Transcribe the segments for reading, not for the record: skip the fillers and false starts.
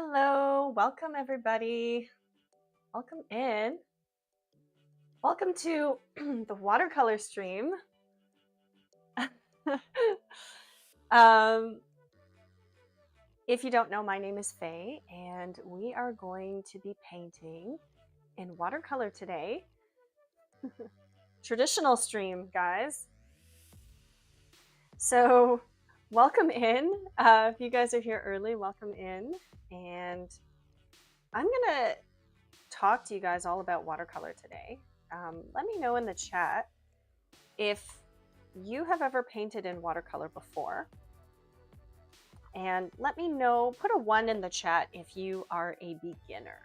Hello, welcome everybody. Welcome in. Welcome to the watercolor stream. um, if you don't know, my name is Faye, and we are going to be painting in watercolor today. Traditional stream, guys. So, welcome in. If you guys are here early, welcome in. And I'm gonna talk to you guys all about watercolor today. Let me know in the chat if you have ever painted in watercolor before. And let me know, put a 1 in the chat if you are a beginner.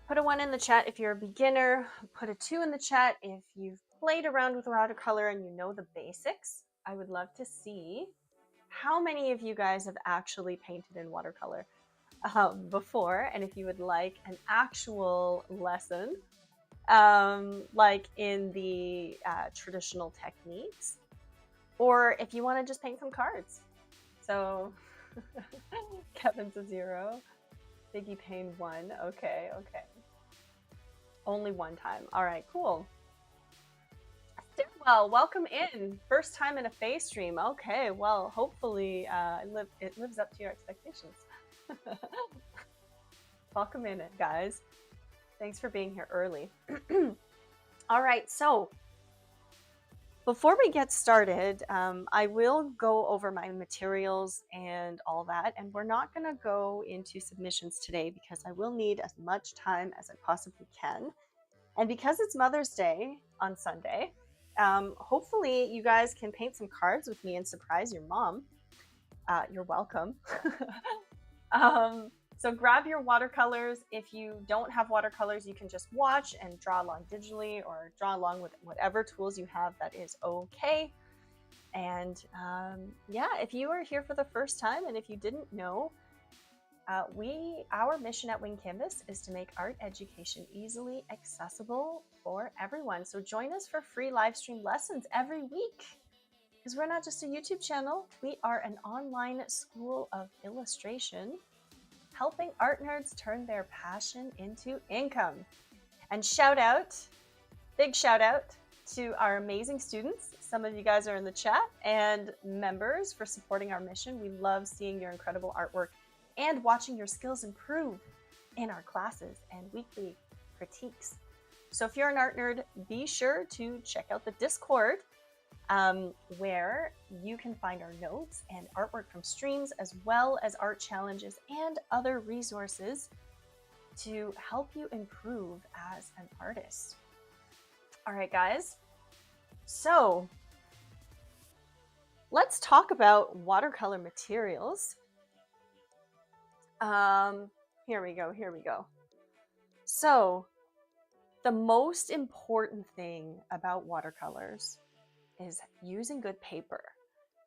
Put a 1 in the chat if you're a beginner. Put a 2 in the chat if you've played around with watercolor and you know the basics. I would love to see how many of you guys have actually painted in watercolor before, and if you would like an actual lesson, like in the traditional techniques, or if you want to just paint some cards. So Kevin's a 0, Biggie Payne 1. Okay. Only one time. All right, cool. Well, welcome in. First time in a Faye stream. Okay, well, hopefully it lives up to your expectations. Welcome in, guys. Thanks for being here early. All right, so before we get started, I will go over my materials and all that, and we're not going to go into submissions today because I will need as much time as I possibly can. And because it's Mother's Day on Sunday, hopefully you guys can paint some cards with me and surprise your mom. You're welcome. So grab your watercolors. If you don't have watercolors, you can just watch and draw along digitally or draw along with whatever tools you have. That is okay. And yeah, if you are here for the first time and if you didn't know, our mission at Wing Canvas is to make art education easily accessible for everyone. So join us for free live stream lessons every week, because we're not just a YouTube channel, we are an online school of illustration, helping art nerds turn their passion into income. And big shout out to our amazing students. Some of you guys are in the chat, and members for supporting our mission. We love seeing your incredible artwork and watching your skills improve in our classes and weekly critiques. So if you're an art nerd, be sure to check out the Discord, where you can find our notes and artwork from streams, as well as art challenges and other resources to help you improve as an artist. All right, guys. So let's talk about watercolor materials. Here we go. So the most important thing about watercolors is using good paper.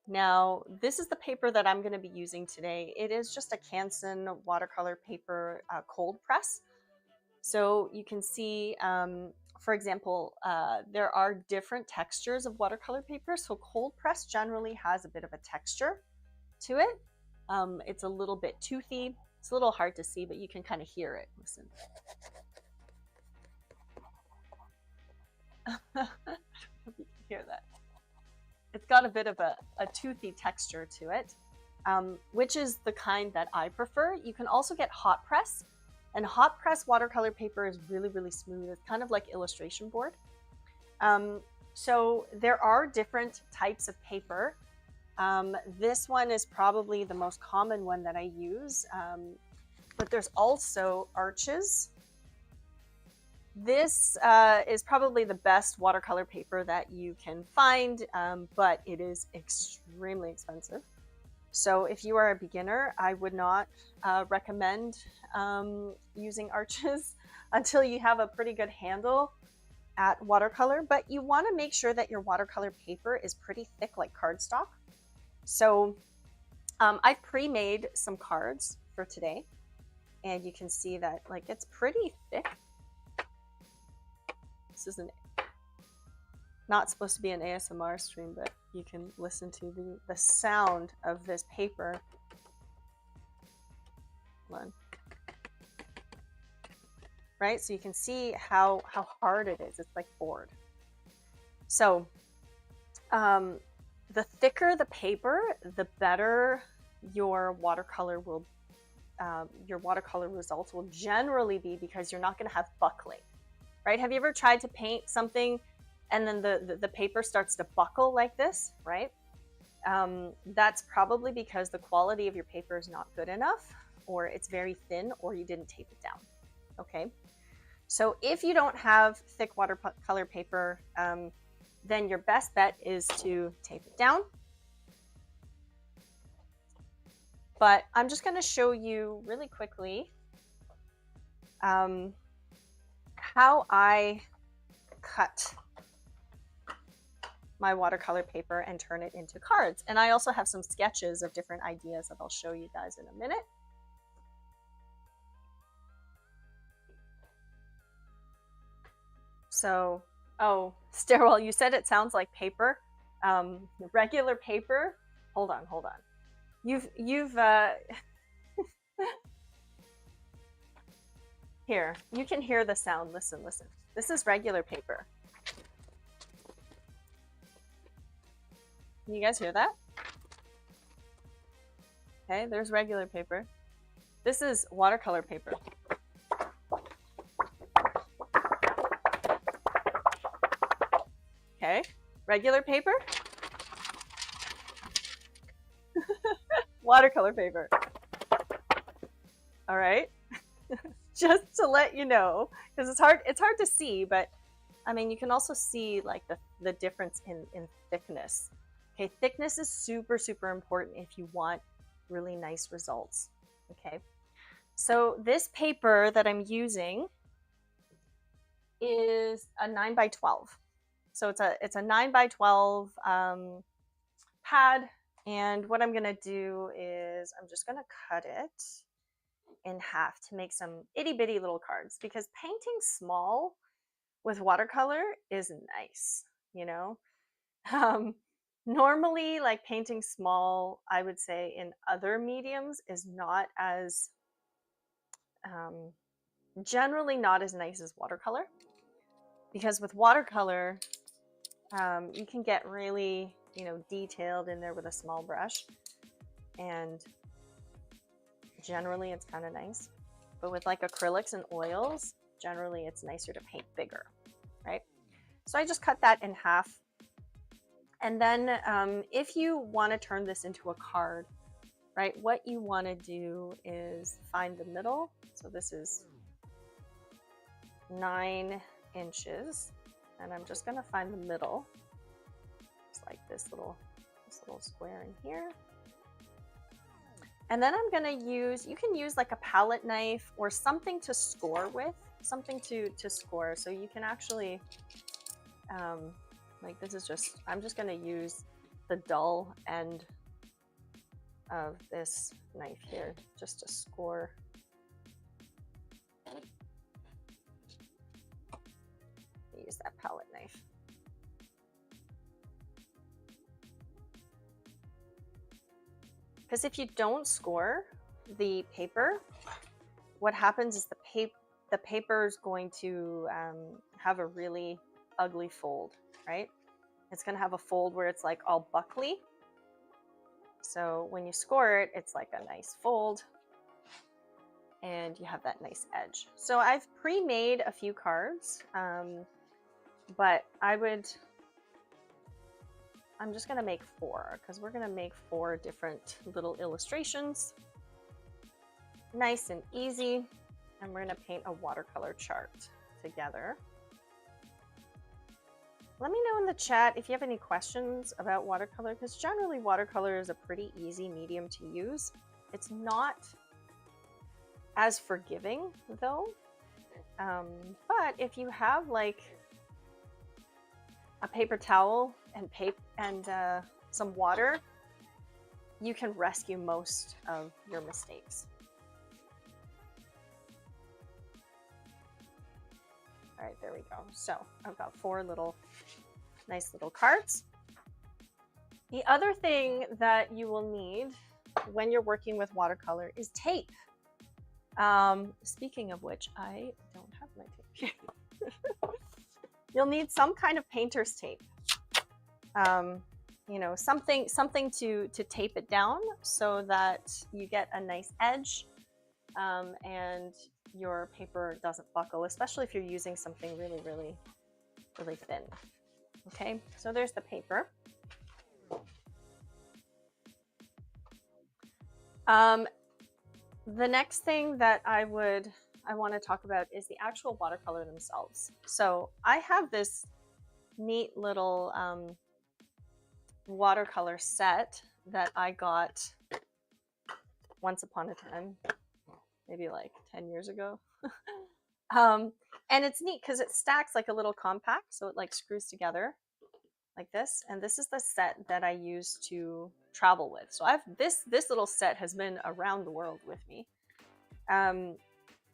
Now, this is the paper that I'm going to be using today. It is just a Canson watercolor paper cold press. So you can see, for example, there are different textures of watercolor paper. So cold press generally has a bit of a texture to it. It's a little bit toothy. It's a little hard to see, but you can kind of hear it. Listen. You can hear that. It's got a bit of a toothy texture to it, which is the kind that I prefer. You can also get hot press, and hot press watercolor paper is really, really smooth. It's kind of like illustration board. So there are different types of paper. This one is probably the most common one that I use, but there's also Arches. This is probably the best watercolor paper that you can find, but it is extremely expensive. So if you are a beginner, I would not recommend using Arches until you have a pretty good handle at watercolor, but you want to make sure that your watercolor paper is pretty thick, like cardstock. So I've pre-made some cards for today, and you can see that like it's pretty thick. This is not supposed to be an ASMR stream, but you can listen to the sound of this paper. Hold on. Right? So you can see how hard it is. It's like board. So the thicker the paper, the better your watercolor results will generally be, because you're not going to have buckling, right? Have you ever tried to paint something and then the paper starts to buckle like this, right? That's probably because the quality of your paper is not good enough, or it's very thin, or you didn't tape it down. Okay. So if you don't have thick watercolor paper, then your best bet is to tape it down. But I'm just going to show you really quickly how I cut my watercolor paper and turn it into cards. And I also have some sketches of different ideas that I'll show you guys in a minute. So, oh, Sterile, you said it sounds like paper. Regular paper. Hold on. You've here, you can hear the sound. Listen. This is regular paper. Can you guys hear that? Okay, there's regular paper. This is watercolor paper. Okay, regular paper, watercolor paper. All right, just to let you know, because it's hard to see, but I mean, you can also see like the difference in thickness. Okay, thickness is super important if you want really nice results. Okay, so this paper that I'm using is a 9x12. So it's a 9x12 pad, and what I'm gonna do is I'm just gonna cut it in half to make some itty bitty little cards, because painting small with watercolor is nice, you know. Normally, like painting small, I would say in other mediums is not as generally not as nice as watercolor, because with watercolor you can get really, you know, detailed in there with a small brush, and generally it's kind of nice. But with like acrylics and oils, generally it's nicer to paint bigger, right? So I just cut that in half. And then if you want to turn this into a card, right, what you want to do is find the middle. So this is 9 inches. And I'm just going to find the middle. It's like this little square in here. And then I'm going to use, you can use like a palette knife or something to score with, something to score. So you can actually, like this is just, I'm just going to use the dull end of this knife here just to score. Use that palette knife. Because if you don't score the paper, what happens is the paper is going to have a really ugly fold, right? It's going to have a fold where it's like all buckly. So when you score it, it's like a nice fold, and you have that nice edge. So I've pre-made a few cards. But I'm just going to make 4, because we're going to make 4 different little illustrations. Nice and easy. And we're going to paint a watercolor chart together. Let me know in the chat if you have any questions about watercolor, because generally watercolor is a pretty easy medium to use. It's not as forgiving though. But if you have like a paper towel and some water, you can rescue most of your mistakes. All right, there we go. So I've got 4 nice little cards. The other thing that you will need when you're working with watercolor is tape. Speaking of which, I don't have my tape here. You'll need some kind of painter's tape. You know, something to tape it down so that you get a nice edge, and your paper doesn't buckle, especially if you're using something really, really, really thin. Okay, so there's the paper. The next thing that I want to talk about is the actual watercolor themselves. So I have this neat little watercolor set that I got once upon a time, maybe like 10 years ago. And it's neat because it stacks like a little compact, so it like screws together like this. And this is the set that I use to travel with. So I've this little set has been around the world with me.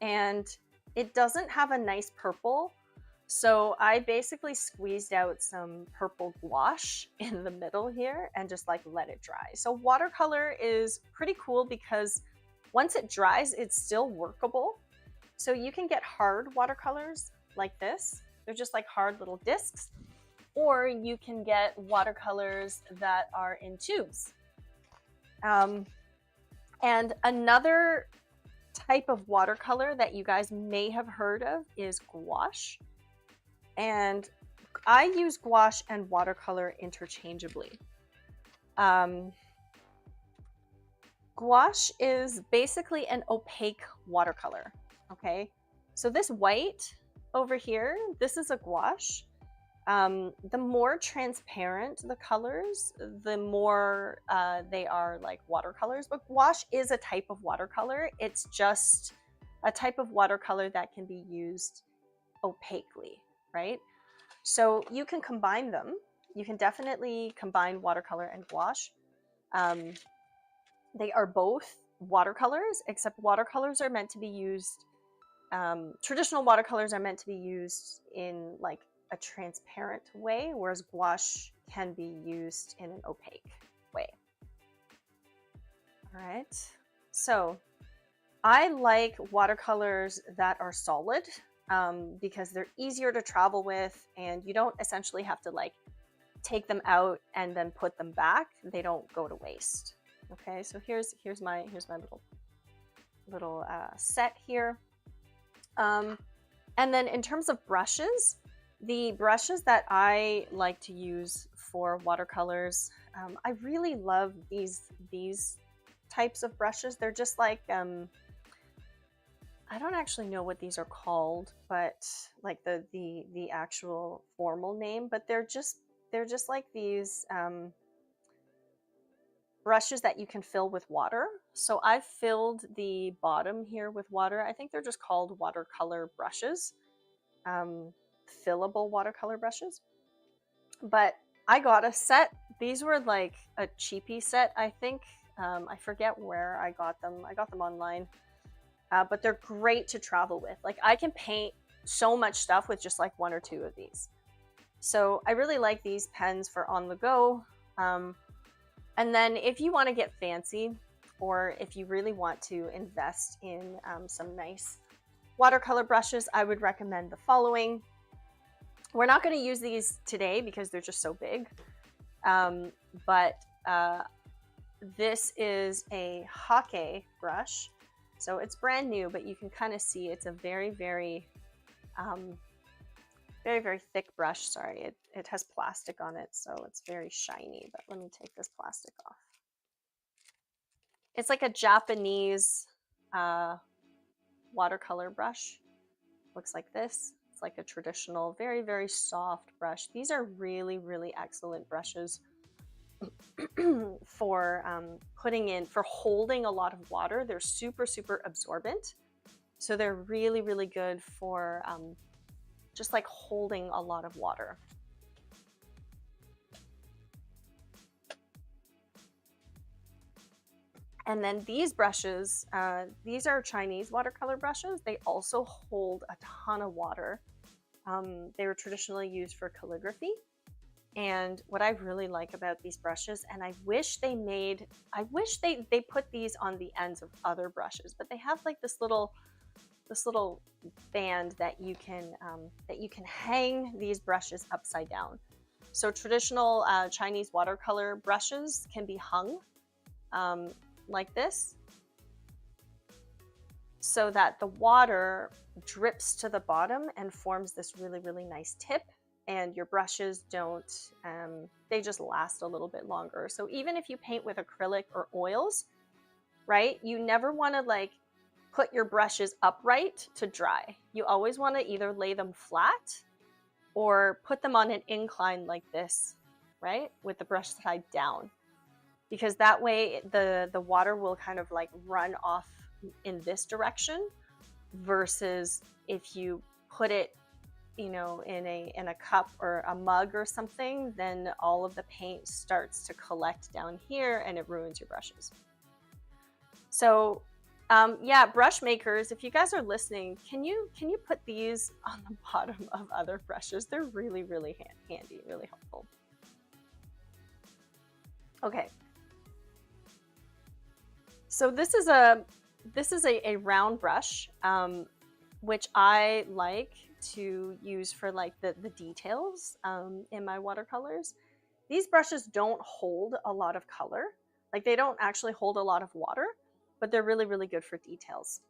And it doesn't have a nice purple, so I basically squeezed out some purple gouache in the middle here and just like let it dry. So watercolor is pretty cool because once it dries, it's still workable. So you can get hard watercolors like this. They're just like hard little discs. Or you can get watercolors that are in tubes. And another type of watercolor that you guys may have heard of is gouache. And I use gouache and watercolor interchangeably. Gouache is basically an opaque watercolor, okay? So this white over here, this is a gouache. The more transparent the colors, the more they are like watercolors. But gouache is a type of watercolor. It's just a type of watercolor that can be used opaquely, right? So you can combine them. You can definitely combine watercolor and gouache. They are both watercolors, except watercolors are meant to be used, traditional watercolors are meant to be used in like a transparent way, whereas gouache can be used in an opaque way. All right, so I like watercolors that are solid because they're easier to travel with, and you don't essentially have to like take them out and then put them back. They don't go to waste. Okay, so here's my little set here. And then in terms of brushes, the brushes that I like to use for watercolors, I really love these types of brushes. They're just like, I don't actually know what these are called, but like the actual formal name, but they're just like these brushes that you can fill with water. So I've filled the bottom here with water. I think they're just called watercolor brushes. Fillable watercolor brushes. But I got a set. These were like a cheapy set, I think. I forget where I got them. I got them online. But they're great to travel with. Like I can paint so much stuff with just like one or two of these. So I really like these pens for on the go. And then if you want to get fancy, or if you really want to invest in some nice watercolor brushes, I would recommend the following. We're not going to use these today because they're just so big. But this is a Hake brush. So it's brand new, but you can kind of see it's a very, very, very, very thick brush. Sorry, it has plastic on it, so it's very shiny, but let me take this plastic off. It's like a Japanese watercolor brush. Looks like this. It's like a traditional, very, very soft brush. These are really, really excellent brushes for for holding a lot of water. They're super, super absorbent. So they're really, really good for just like holding a lot of water. And then these brushes, these are Chinese watercolor brushes. They also hold a ton of water. They were traditionally used for calligraphy. And what I really like about these brushes, and I wish they put these on the ends of other brushes, but they have like this little band that you can hang these brushes upside down. So traditional Chinese watercolor brushes can be hung like this, so that the water drips to the bottom and forms this really, really nice tip. And your brushes don't, they just last a little bit longer. So even if you paint with acrylic or oils, right, you never want to like put your brushes upright to dry. You always want to either lay them flat or put them on an incline like this, right, with the brush side down, because that way the water will kind of like run off in this direction, versus if you put it, you know, in a cup or a mug or something, then all of the paint starts to collect down here and it ruins your brushes. So yeah, brush makers, if you guys are listening, can you put these on the bottom of other brushes? They're really, really handy, really helpful. Okay. So this is a round brush, which I like to use for like the details in my watercolors. These brushes don't hold a lot of color. Like they don't actually hold a lot of water, but they're really, really good for details.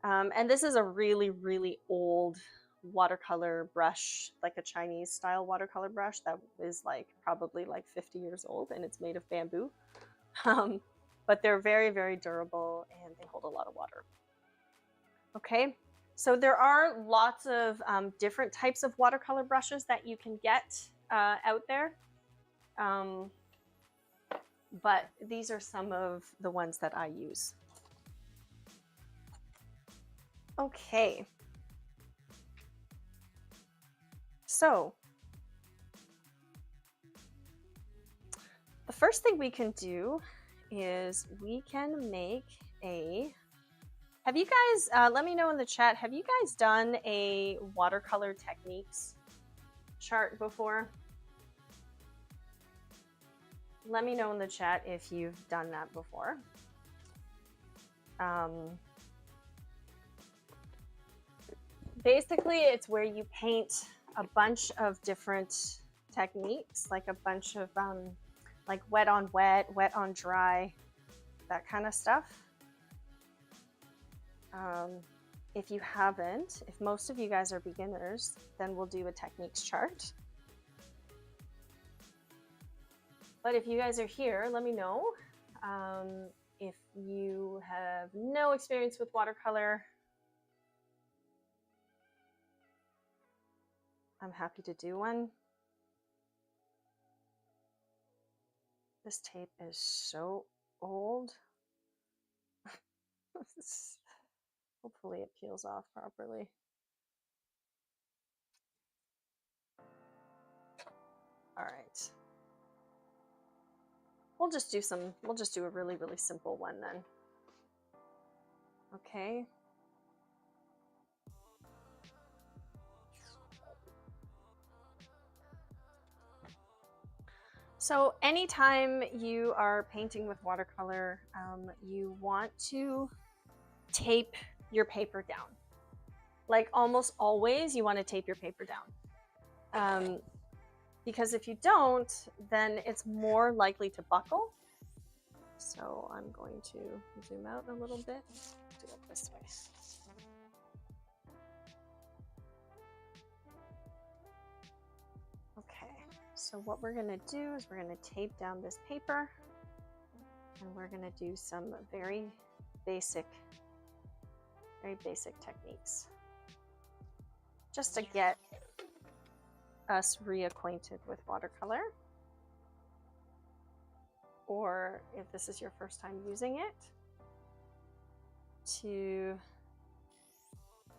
And this is a really, really old watercolor brush, like a Chinese style watercolor brush that is like probably like 50 years old, and it's made of bamboo. But they're very, very durable and they hold a lot of water. Okay, so there are lots of different types of watercolor brushes that you can get out there. But these are some of the ones that I use. Okay. So the first thing we can do is we can make a, have you guys, let me know in the chat, have you guys done a watercolor techniques chart before? Let me know in the chat if you've done that before. Basically, it's where you paint a bunch of different techniques, like a bunch of like wet on wet, wet on dry, that kind of stuff. If you haven't, if most of you guys are beginners, then we'll do a techniques chart. But if you guys are here, let me know. If you have no experience with watercolor, I'm happy to do one. This tape is so old. Hopefully it peels off properly. All right. We'll just do a really, really simple one then. Okay. So anytime you are painting with watercolor, you want to tape your paper down. Like almost always, you want to tape your paper down. Because if you don't, then it's more likely to buckle. So I'm going to zoom out a little bit, do it this way. Okay, so what we're gonna do is we're gonna tape down this paper, and we're gonna do some very basic techniques, just to get us reacquainted with watercolor. Or if this is your first time using it, to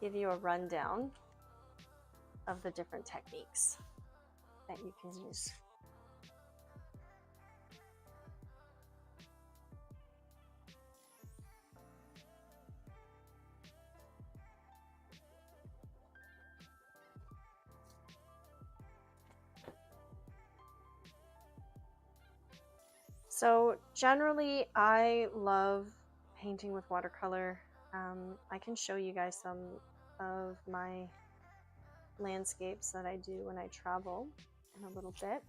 give you a rundown of the different techniques that you can use. So generally, I love painting with watercolor. I can show you guys some of my landscapes that I do when I travel in a little bit.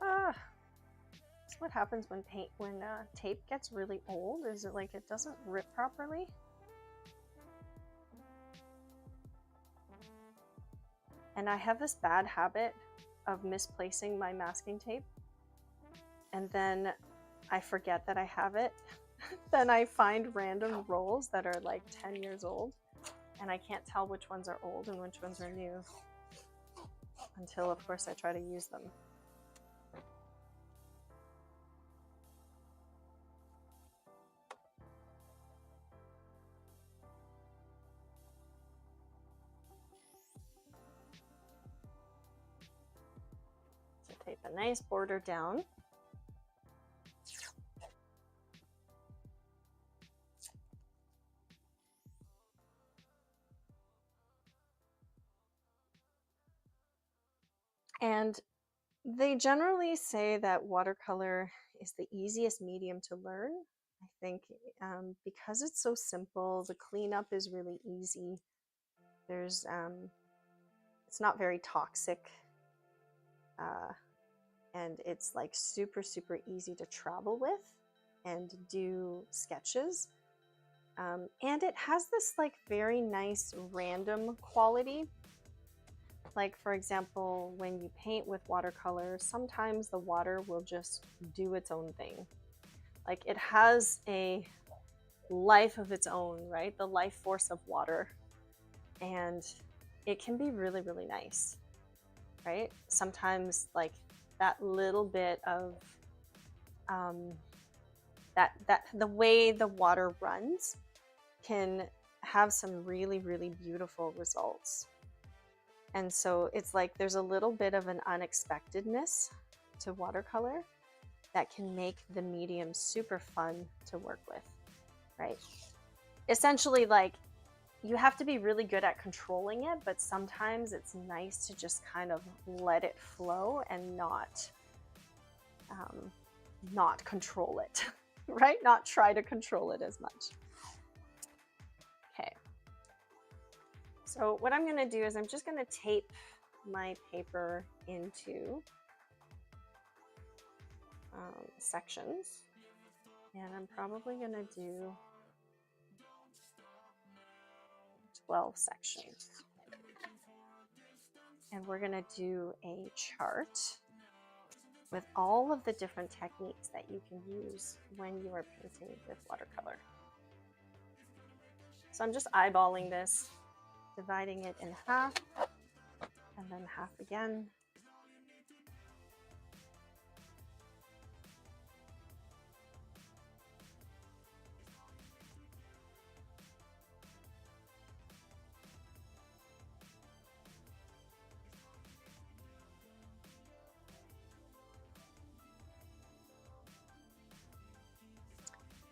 That's what happens when tape gets really old. Is it like it doesn't rip properly? And I have this bad habit of misplacing my masking tape, and then I forget that I have it. Then I find random rolls that are like 10 years old, and I can't tell which ones are old and which ones are new until, of course, I try to use them. So tape a nice border down. And they generally say that watercolor is the easiest medium to learn. I think because it's so simple, the cleanup is really easy. There's it's not very toxic, and it's like super easy to travel with and do sketches. And it has this like very nice random quality. Like, for example, when you paint with watercolor, sometimes the water will just do its own thing. Like, it has a life of its own, right? The life force of water. And it can be really nice, right? Sometimes, like, that little bit of the way the water runs can have some really beautiful results. And so it's like there's a little bit of an unexpectedness to watercolor that can make the medium super fun to work with, right? Essentially, like, you have to be really good at controlling it, but sometimes it's nice to just kind of let it flow and not control it, right? Not try to control it as much. Okay. So what I'm going to do is I'm just going to tape my paper into sections, and I'm probably going to do 12 sections. And we're going to do a chart with all of the different techniques that you can use when you are painting with watercolor. So I'm just eyeballing this, dividing it in half, and then half again.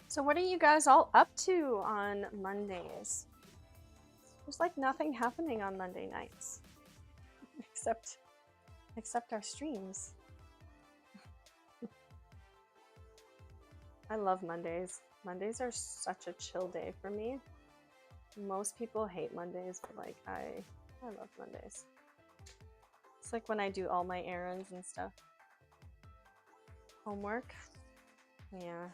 So what are you guys all up to on Mondays? There's like nothing happening on Monday nights, except our streams. I love Mondays. Mondays are such a chill day for me. Most people hate Mondays, but like I love Mondays. It's like when I do all my errands and stuff. Homework. Yeah.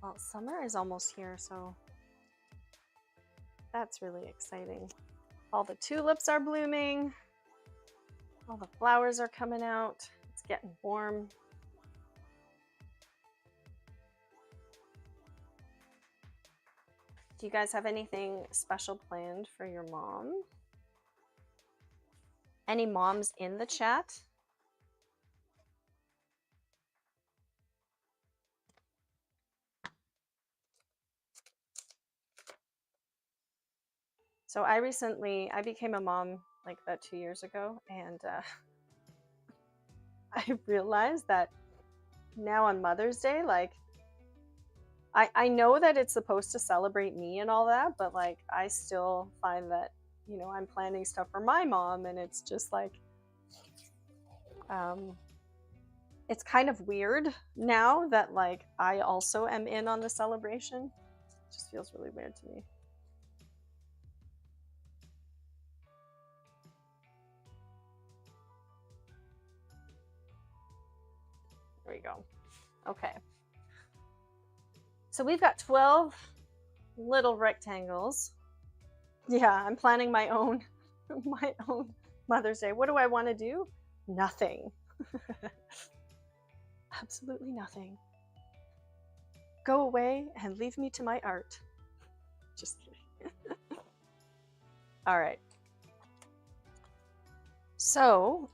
Well, summer is almost here, so that's really exciting. All the tulips are blooming. All the flowers are coming out. It's getting warm. Do you guys have anything special planned for your mom? Any moms in the chat? So I became a mom like about 2 years ago, and I realized that now on Mother's Day, like, I know that it's supposed to celebrate me and all that, but like I still find that, you know, I'm planning stuff for my mom, and it's just like it's kind of weird now that like I also am in on the celebration. It just feels really weird to me. There we go. Okay. So we've got 12 little rectangles. Yeah, I'm planning my own my own Mother's Day. What do I want to do? Nothing. Absolutely nothing. Go away and leave me to my art. Just kidding. All right. So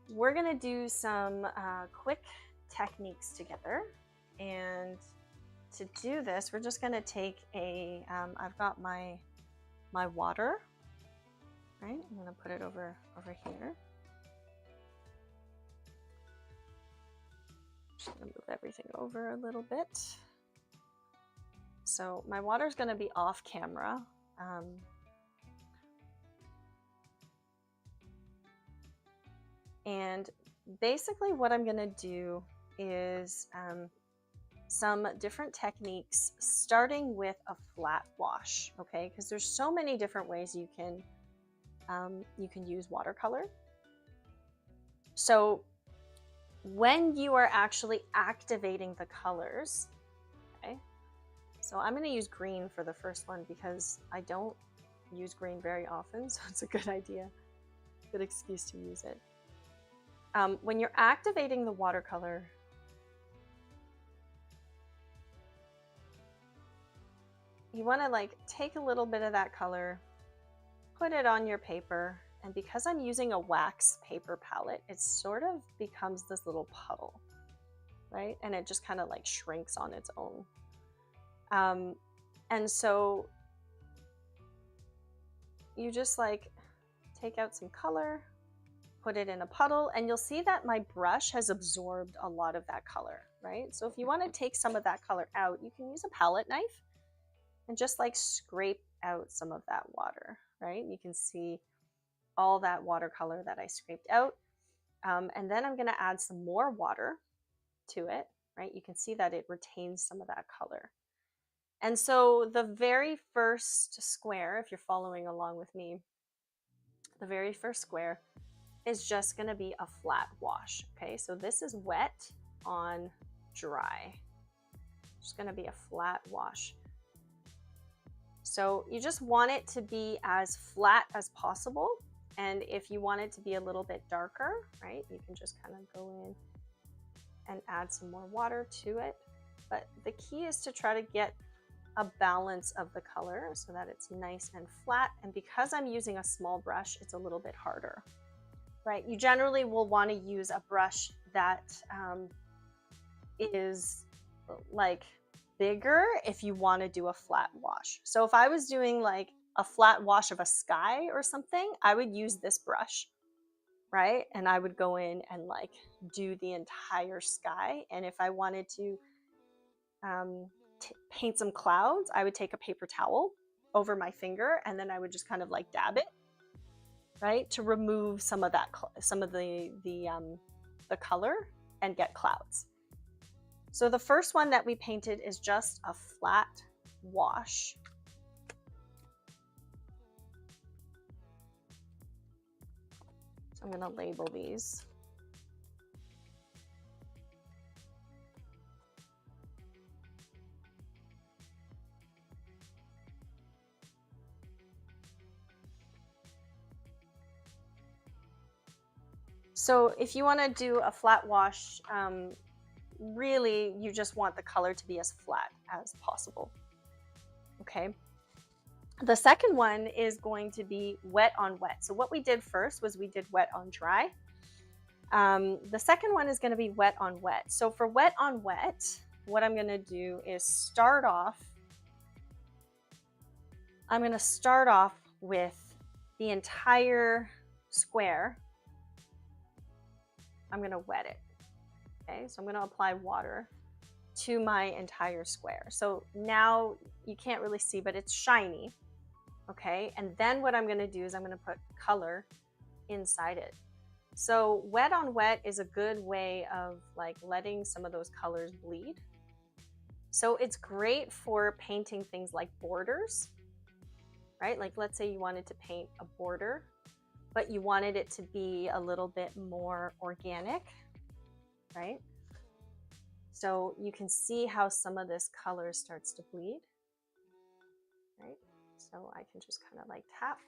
we're gonna do some quick techniques together, and to do this, we're just gonna take a. I've got my water. Right, I'm gonna put it over here. Just gonna move everything over a little bit. So my water is gonna be off camera. And basically what I'm gonna do is some different techniques, starting with a flat wash, okay? Because there's so many different ways you can use watercolor. So when you are actually activating the colors, okay? So I'm gonna use green for the first one because I don't use green very often, so it's a good idea, good excuse to use it. When you're activating the watercolor, you want to like take a little bit of that color, put it on your paper, and because I'm using a wax paper palette, it sort of becomes this little puddle, right? And it just kind of like shrinks on its own. And so you just like take out some color, put it in a puddle, and you'll see that my brush has absorbed a lot of that color, right? So if you want to take some of that color out, you can use a palette knife and just like scrape out some of that water, right? You can see all that watercolor that I scraped out. And then I'm going to add some more water to it, right? You can see that it retains some of that color. And so the very first square, if you're following along with me, the very first square is just going to be a flat wash. Okay, so this is wet on dry. Just going to be a flat wash. So you just want it to be as flat as possible. And if you want it to be a little bit darker, right, you can just kind of go in and add some more water to it. But the key is to try to get a balance of the color so that it's nice and flat. And because I'm using a small brush, it's a little bit harder. Right, you generally will want to use a brush that is like bigger if you want to do a flat wash. So if I was doing like a flat wash of a sky or something, I would use this brush, right? And I would go in and like do the entire sky. And if I wanted to paint some clouds, I would take a paper towel over my finger and then I would just kind of like dab it, right, to remove some of that, some of the color and get clouds. So the first one that we painted is just a flat wash. So I'm going to label these. So if you want to do a flat wash, really you just want the color to be as flat as possible. Okay. The second one is going to be wet on wet. So what we did first was we did wet on dry. The second one is going to be wet on wet. So for wet on wet, what I'm going to do is start off. I'm going to start off with the entire square. I'm going to wet it. Okay, so I'm going to apply water to my entire square. So now you can't really see, but it's shiny. Okay, and then what I'm going to do is I'm going to put color inside it. So wet on wet is a good way of like letting some of those colors bleed. So it's great for painting things like borders, right? Like let's say you wanted to paint a border, but you wanted it to be a little bit more organic, right? So you can see how some of this color starts to bleed, right? So I can just kind of like tap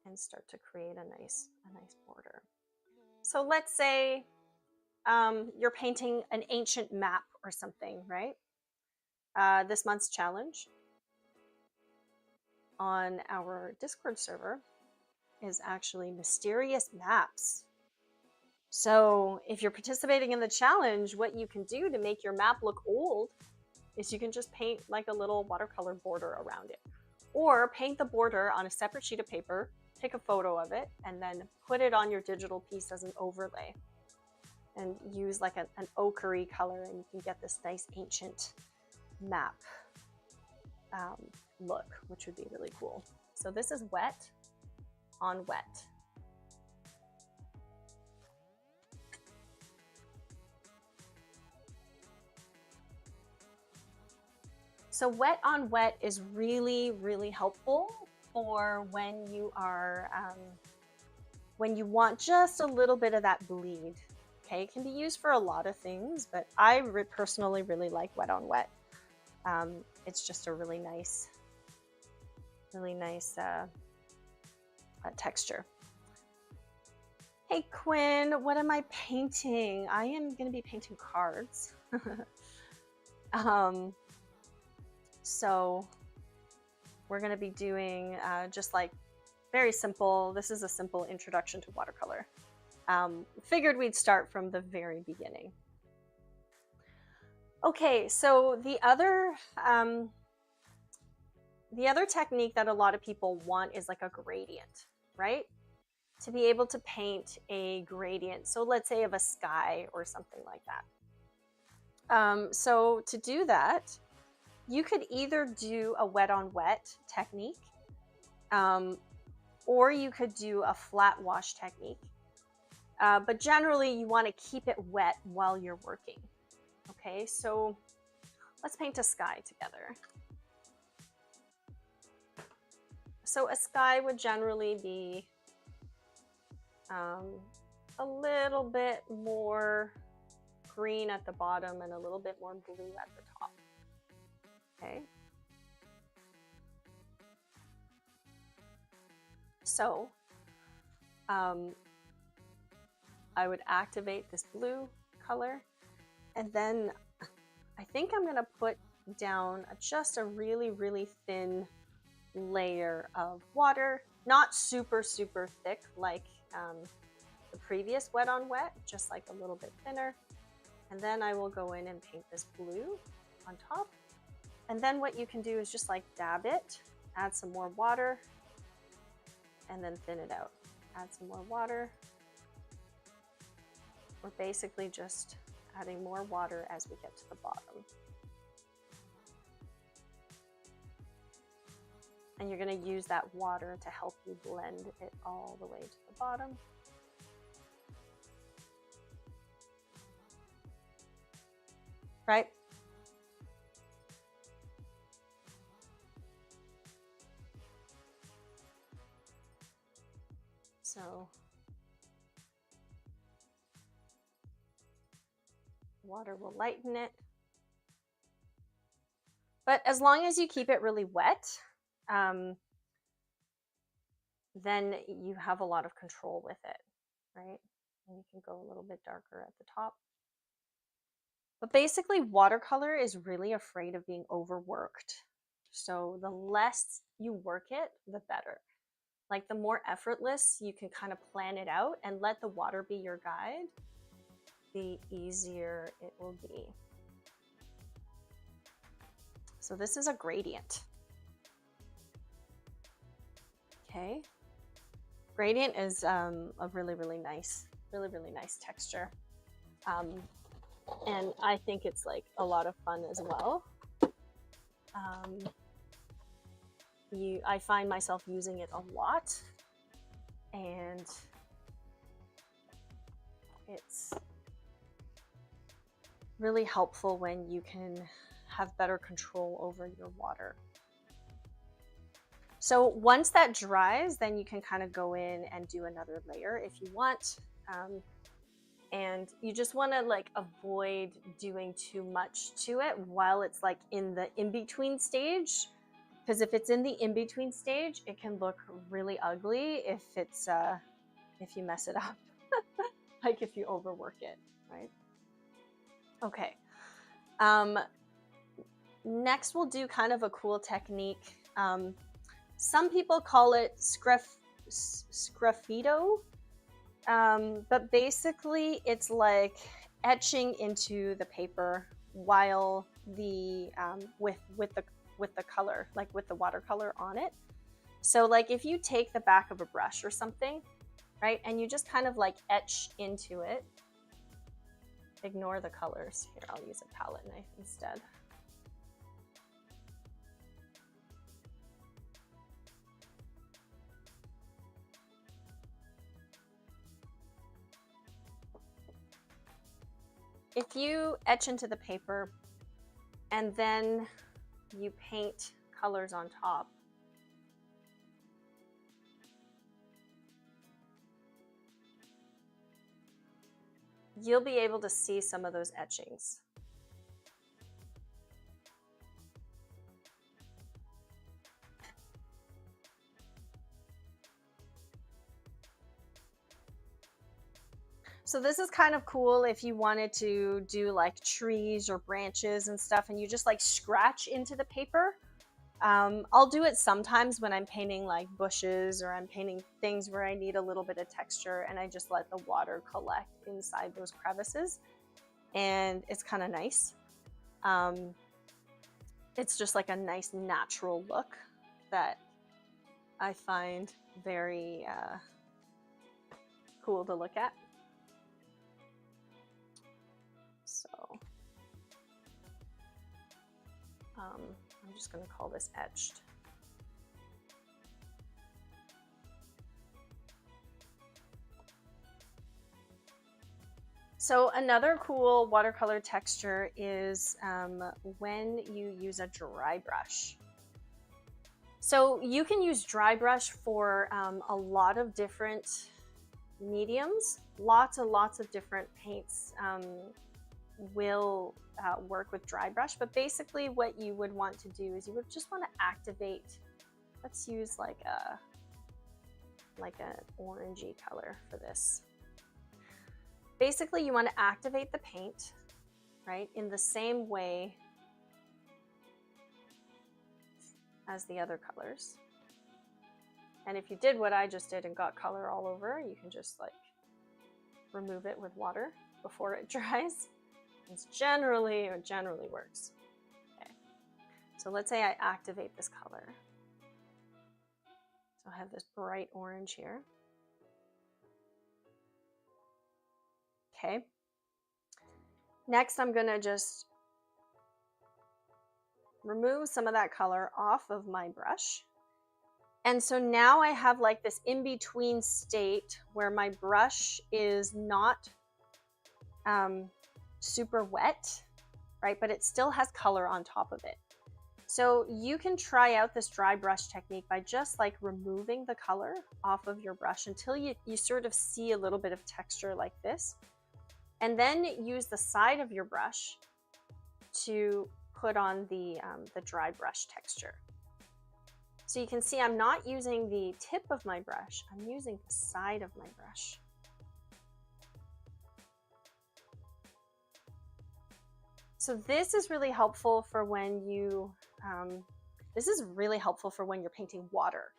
and start to create a nice border. So let's say you're painting an ancient map or something, right? This month's challenge on our Discord server is actually mysterious maps. So if you're participating in the challenge, what you can do to make your map look old is you can just paint like a little watercolor border around it, or paint the border on a separate sheet of paper, take a photo of it, and then put it on your digital piece as an overlay and use like an ochre color, and you can get this nice ancient map look, which would be really cool. So this is wet on wet. So wet on wet is really, really helpful for when you are, when you want just a little bit of that bleed. Okay, it can be used for a lot of things, but I personally really like wet on wet. It's just a really nice texture. Hey Quinn, what am I painting? I am going to be painting cards. So we're going to be doing just like very simple. This is a simple introduction to watercolor. Figured we'd start from the very beginning. Okay, so the other technique that a lot of people want is like a gradient, right? To be able to paint a gradient. So let's say of a sky or something like that. So to do that, you could either do a wet on wet technique, or you could do a flat wash technique. But generally you want to keep it wet while you're working. Okay, so let's paint a sky together. So a sky would generally be a little bit more green at the bottom and a little bit more blue at the top. Okay. So I would activate this blue color, and then I think I'm going to put down just a really, really thin layer of water, not super, super thick like the previous wet on wet, just like a little bit thinner. And then I will go in and paint this blue on top. And then what you can do is just like dab it, add some more water, and then thin it out. Add some more water. We're basically just adding more water as we get to the bottom. And you're going to use that water to help you blend it all the way to the bottom. Right? So water will lighten it. But as long as you keep it really wet, then you have a lot of control with it, right? And you can go a little bit darker at the top. But basically, watercolor is really afraid of being overworked. So the less you work it, the better. Like the more effortless you can kind of plan it out and let the water be your guide, the easier it will be. So this is a gradient. Okay. Gradient is a really, really nice Really, really nice texture. And I think it's like a lot of fun as well. I find myself using it a lot, and it's really helpful when you can have better control over your water. So once that dries, then you can kind of go in and do another layer if you want. And you just want to like avoid doing too much to it while it's like in the in-between stage, because if it's in the in-between stage, it can look really ugly if it's if you mess it up. Like if you overwork it, right? Okay. Next we'll do kind of a cool technique. Some people call it Sgraffito. But basically it's like etching into the paper while the with the color, like with the watercolor on it. So like if you take the back of a brush or something, right, and you just kind of like etch into it. Ignore the colors. Here, I'll use a palette knife instead. If you etch into the paper and then you paint colors on top, you'll be able to see some of those etchings. So this is kind of cool if you wanted to do like trees or branches and stuff, and you just like scratch into the paper. I'll do it sometimes when I'm painting like bushes, or I'm painting things where I need a little bit of texture, and I just let the water collect inside those crevices, and it's kind of nice. It's just like a nice natural look that I find very cool to look at. So I'm just going to call this etched. So another cool watercolor texture is when you use a dry brush. So you can use dry brush for a lot of different mediums. Lots and lots of different paints will work with dry brush, but basically what you would want to do is you would just want to activate, let's use like an orangey color for this. Basically you want to activate the paint, right, in the same way as the other colors. And if you did what I just did and got color all over, you can just like remove it with water before it dries. It generally works. Okay. So let's say I activate this color. So I have this bright orange here. Okay. Next, I'm gonna just remove some of that color off of my brush. And so now I have like this in-between state where my brush is not super wet, right? But it still has color on top of it. So you can try out this dry brush technique by just like removing the color off of your brush until you sort of see a little bit of texture like this. And then use the side of your brush to put on the dry brush texture. So you can see I'm not using the tip of my brush, I'm using the side of my brush. So this is really helpful for when you, you're painting water.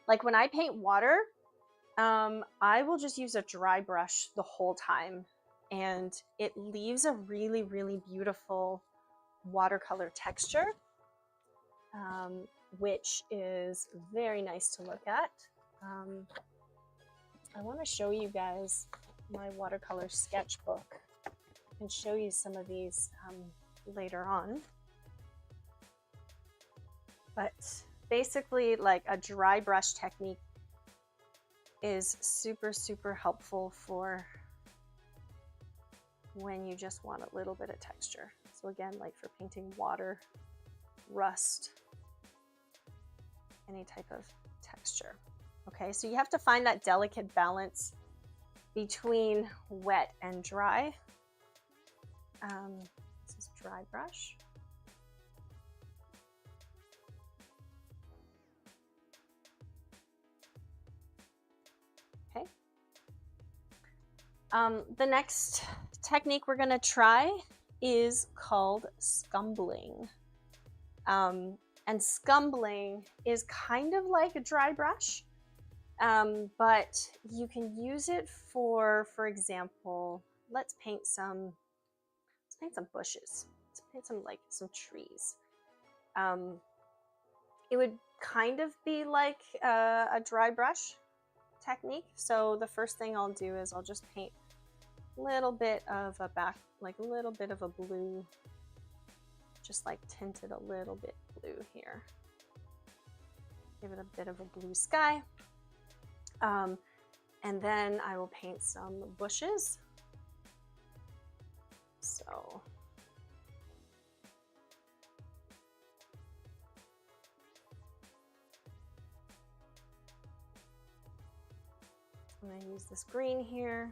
Like when I paint water, I will just use a dry brush the whole time, and it leaves a really, really beautiful watercolor texture, which is very nice to look at. I want to show you guys my watercolor sketchbook. I can show you some of these later on. But basically, like a dry brush technique is super, super helpful for when you just want a little bit of texture. So again, like for painting water, rust, any type of texture. Okay, so you have to find that delicate balance between wet and dry. This is dry brush. Okay. The next technique we're going to try is called scumbling. And scumbling is kind of like a dry brush, but you can use it for example, let's paint some bushes. Let's paint some trees. It would kind of be like a dry brush technique. So the first thing I'll do is I'll just paint a little bit of a a little bit of a blue, just like tinted a little bit blue here. Give it a bit of a blue sky. And then I will paint some bushes. So I'm going to use this green here.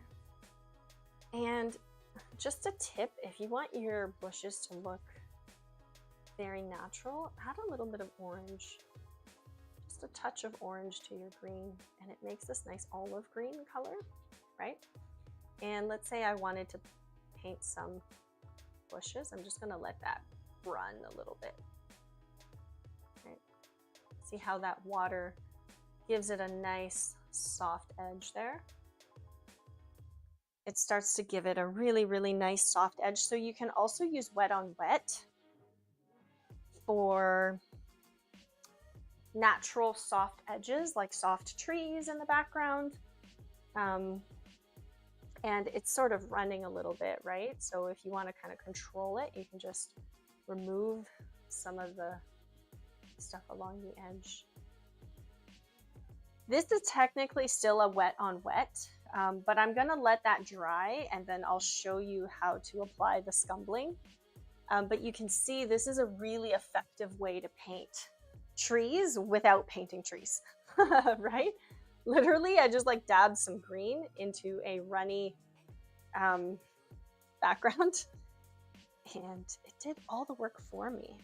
And just a tip, if you want your bushes to look very natural, add a little bit of orange. Just a touch of orange to your green, and it makes this nice olive green color, right? And let's say I wanted to paint some bushes. I'm just going to let that run a little bit. Right? See how that water gives it a nice soft edge there. It starts to give it a really, really nice soft edge. So you can also use wet on wet for natural soft edges, like soft trees in the background. And it's sort of running a little bit, right? So if you want to kind of control it, you can just remove some of the stuff along the edge. This is technically still a wet on wet, but I'm gonna let that dry and then I'll show you how to apply the scumbling. But you can see this is a really effective way to paint trees without painting trees, right? Literally, I just like dabbed some green into a runny background and it did all the work for me.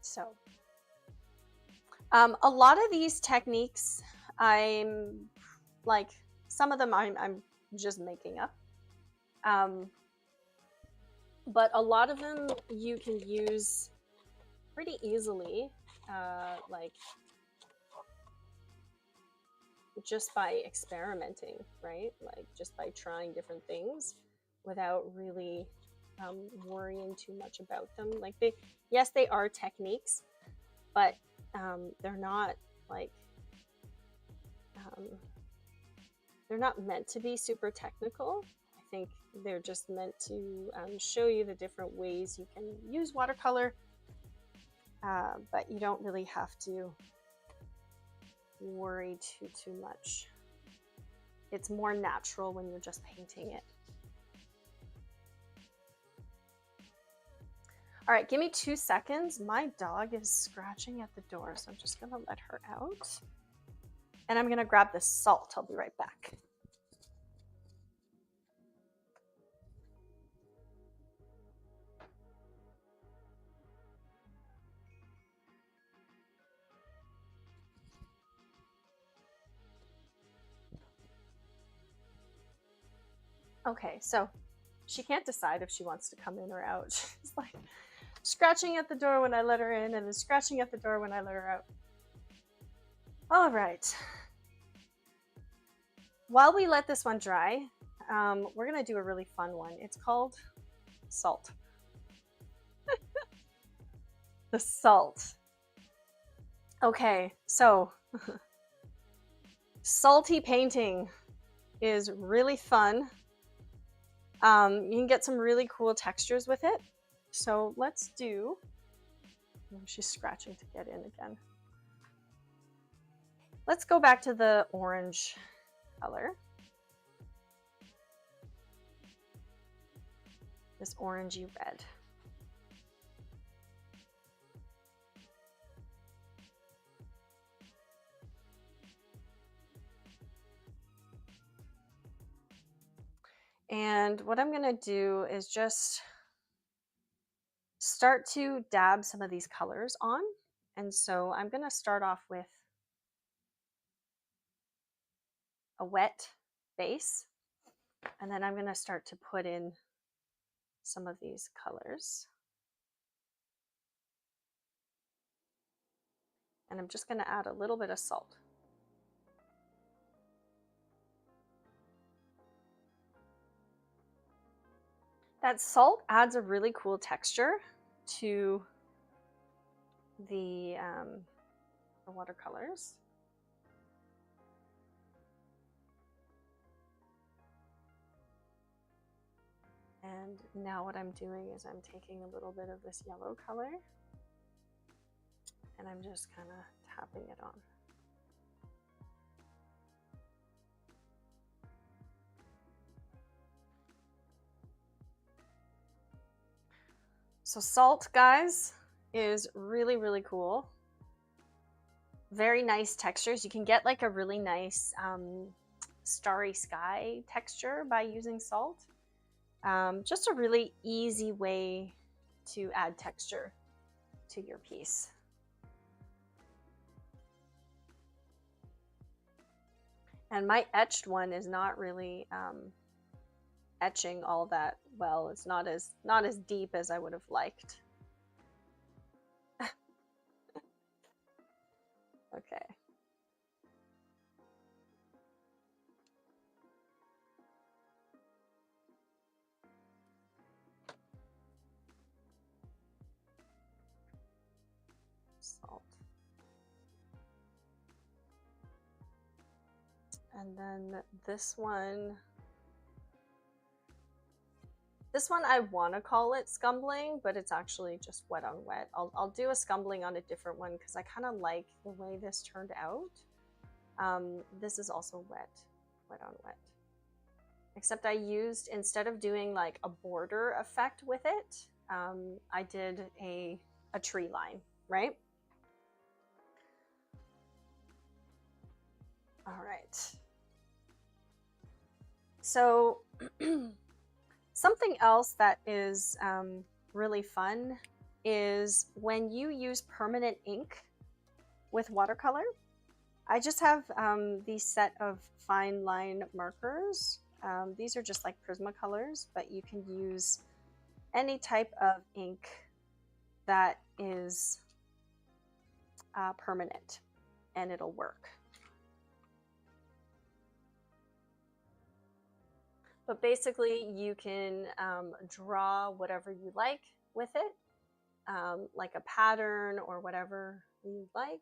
So a lot of these techniques, I'm like, some of them I'm just making up. But a lot of them you can use pretty easily, like just by experimenting, right? Like just by trying different things without really worrying too much about them. Like yes, they are techniques, but they're not like, they're not meant to be super technical. I think they're just meant to show you the different ways you can use watercolor, but you don't really have to worry too much. It's more natural when you're just painting it. All right, give me 2 seconds. My dog is scratching at the door, so I'm just gonna let her out. And I'm gonna grab the salt. I'll be right back. Okay, so she can't decide if she wants to come in or out. She's like scratching at the door when I let her in and then scratching at the door when I let her out. All right. While we let this one dry, we're gonna do a really fun one. It's called salt. The salt. Okay, so salty painting is really fun. You can get some really cool textures with it. So let's do, oh, she's scratching to get in again. Let's go back to the orange color. This orangey red. And what I'm gonna do is just start to dab some of these colors on. And so I'm gonna start off with a wet base, and then I'm gonna start to put in some of these colors. And I'm just gonna add a little bit of salt. That salt adds a really cool texture to the watercolors. And now what I'm doing is I'm taking a little bit of this yellow color and I'm just kind of tapping it on. So salt, guys, is really, really cool. Very nice textures. You can get like a really nice starry sky texture by using salt. Just a really easy way to add texture to your piece. And my etched one is not really etching all that well. It's not as deep as I would have liked. Okay. Salt. And then this one I want to call it Scumbling, but it's actually just wet on wet. I'll do a Scumbling on a different one because I kind of like the way this turned out. This is also wet on wet. Except I used, instead of doing like a border effect with it, I did a tree line, right? All right. So something else that is really fun is when you use permanent ink with watercolor. I just have these set of fine line markers. These are just like Prismacolors, but you can use any type of ink that is permanent and it'll work. But basically you can draw whatever you like with it, like a pattern or whatever you like.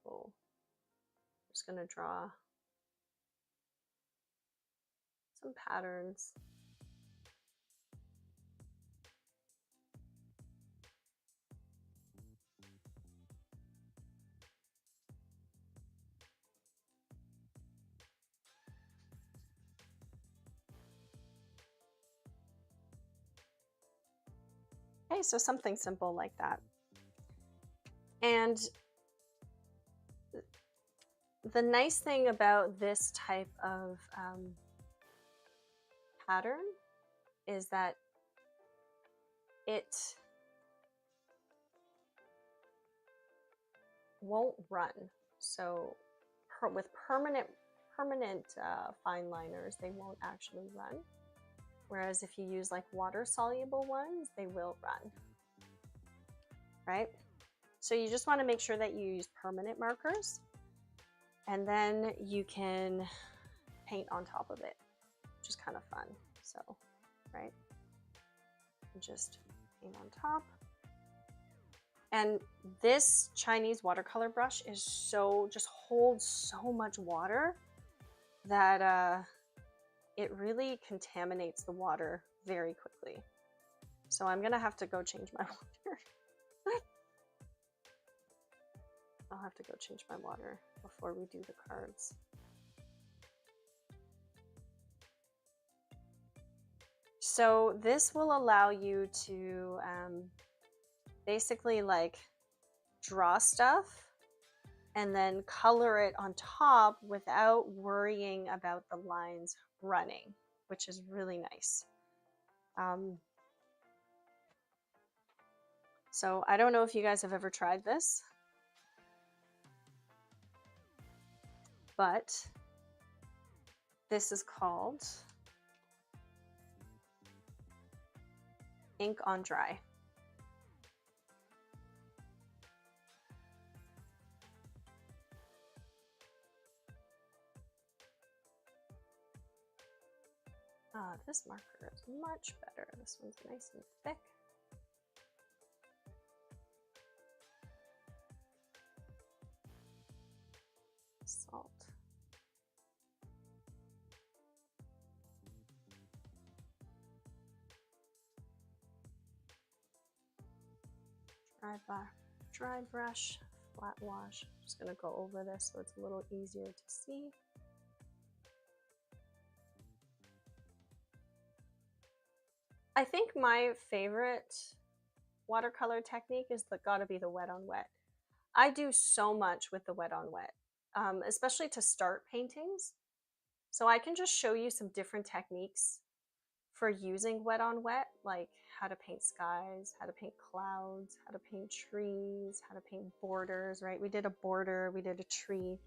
So I'm just gonna draw some patterns. Okay, so something simple like that. And the nice thing about this type of pattern is that it won't run. So with permanent fine liners, they won't actually run. Whereas if you use like water soluble ones, they will run, right? So you just want to make sure that you use permanent markers, and then you can paint on top of it, which is kind of fun. So, right? Just paint on top. And this Chinese watercolor brush is just holds so much water that it really contaminates the water very quickly. So I'm gonna have to go change my water. I'll have to go change my water before we do the cards. So this will allow you to basically like draw stuff and then color it on top without worrying about the lines running, which is really nice. So I don't know if you guys have ever tried this, but this is called Ink on Dry. This marker is much better. This one's nice and thick. Salt. Dry brush, flat wash. I'm just gonna go over this so it's a little easier to see. I think my favorite watercolor technique is gotta be the wet on wet. I do so much with the wet on wet, especially to start paintings. So I can just show you some different techniques for using wet on wet, like how to paint skies, how to paint clouds, how to paint trees, how to paint borders, right? We did a border, we did a tree.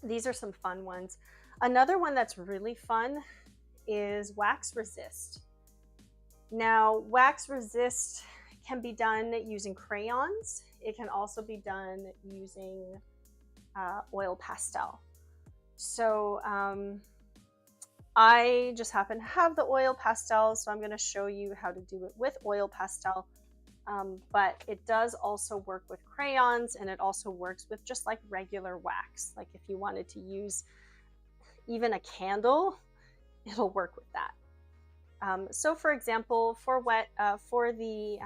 These are some fun ones. Another one that's really fun is wax resist. Now, wax resist can be done using crayons. It can also be done using oil pastel. So I just happen to have the oil pastel, so I'm going to show you how to do it with oil pastel. But it does also work with crayons, and it also works with just like regular wax. Like if you wanted to use even a candle, it'll work with that. So for example, for the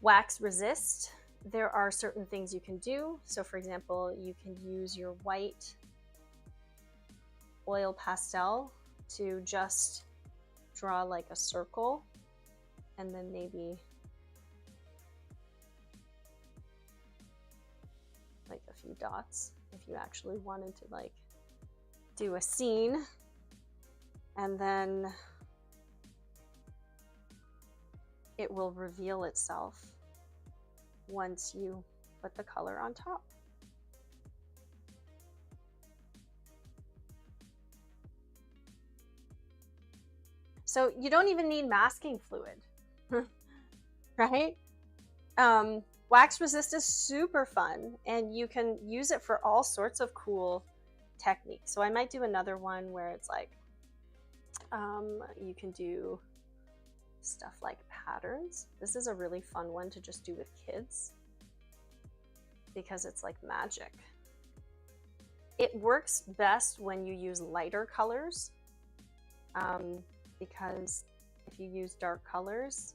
wax resist, there are certain things you can do. So for example, you can use your white oil pastel to just draw like a circle and then maybe like a few dots if you actually wanted to like do a scene, and then it will reveal itself once you put the color on top. So you don't even need masking fluid, right? Wax resist is super fun, and you can use it for all sorts of cool techniques. So I might do another one where it's like, you can do stuff like patterns. This is a really fun one to just do with kids because it's like magic. It works best when you use lighter colors, because if you use dark colors,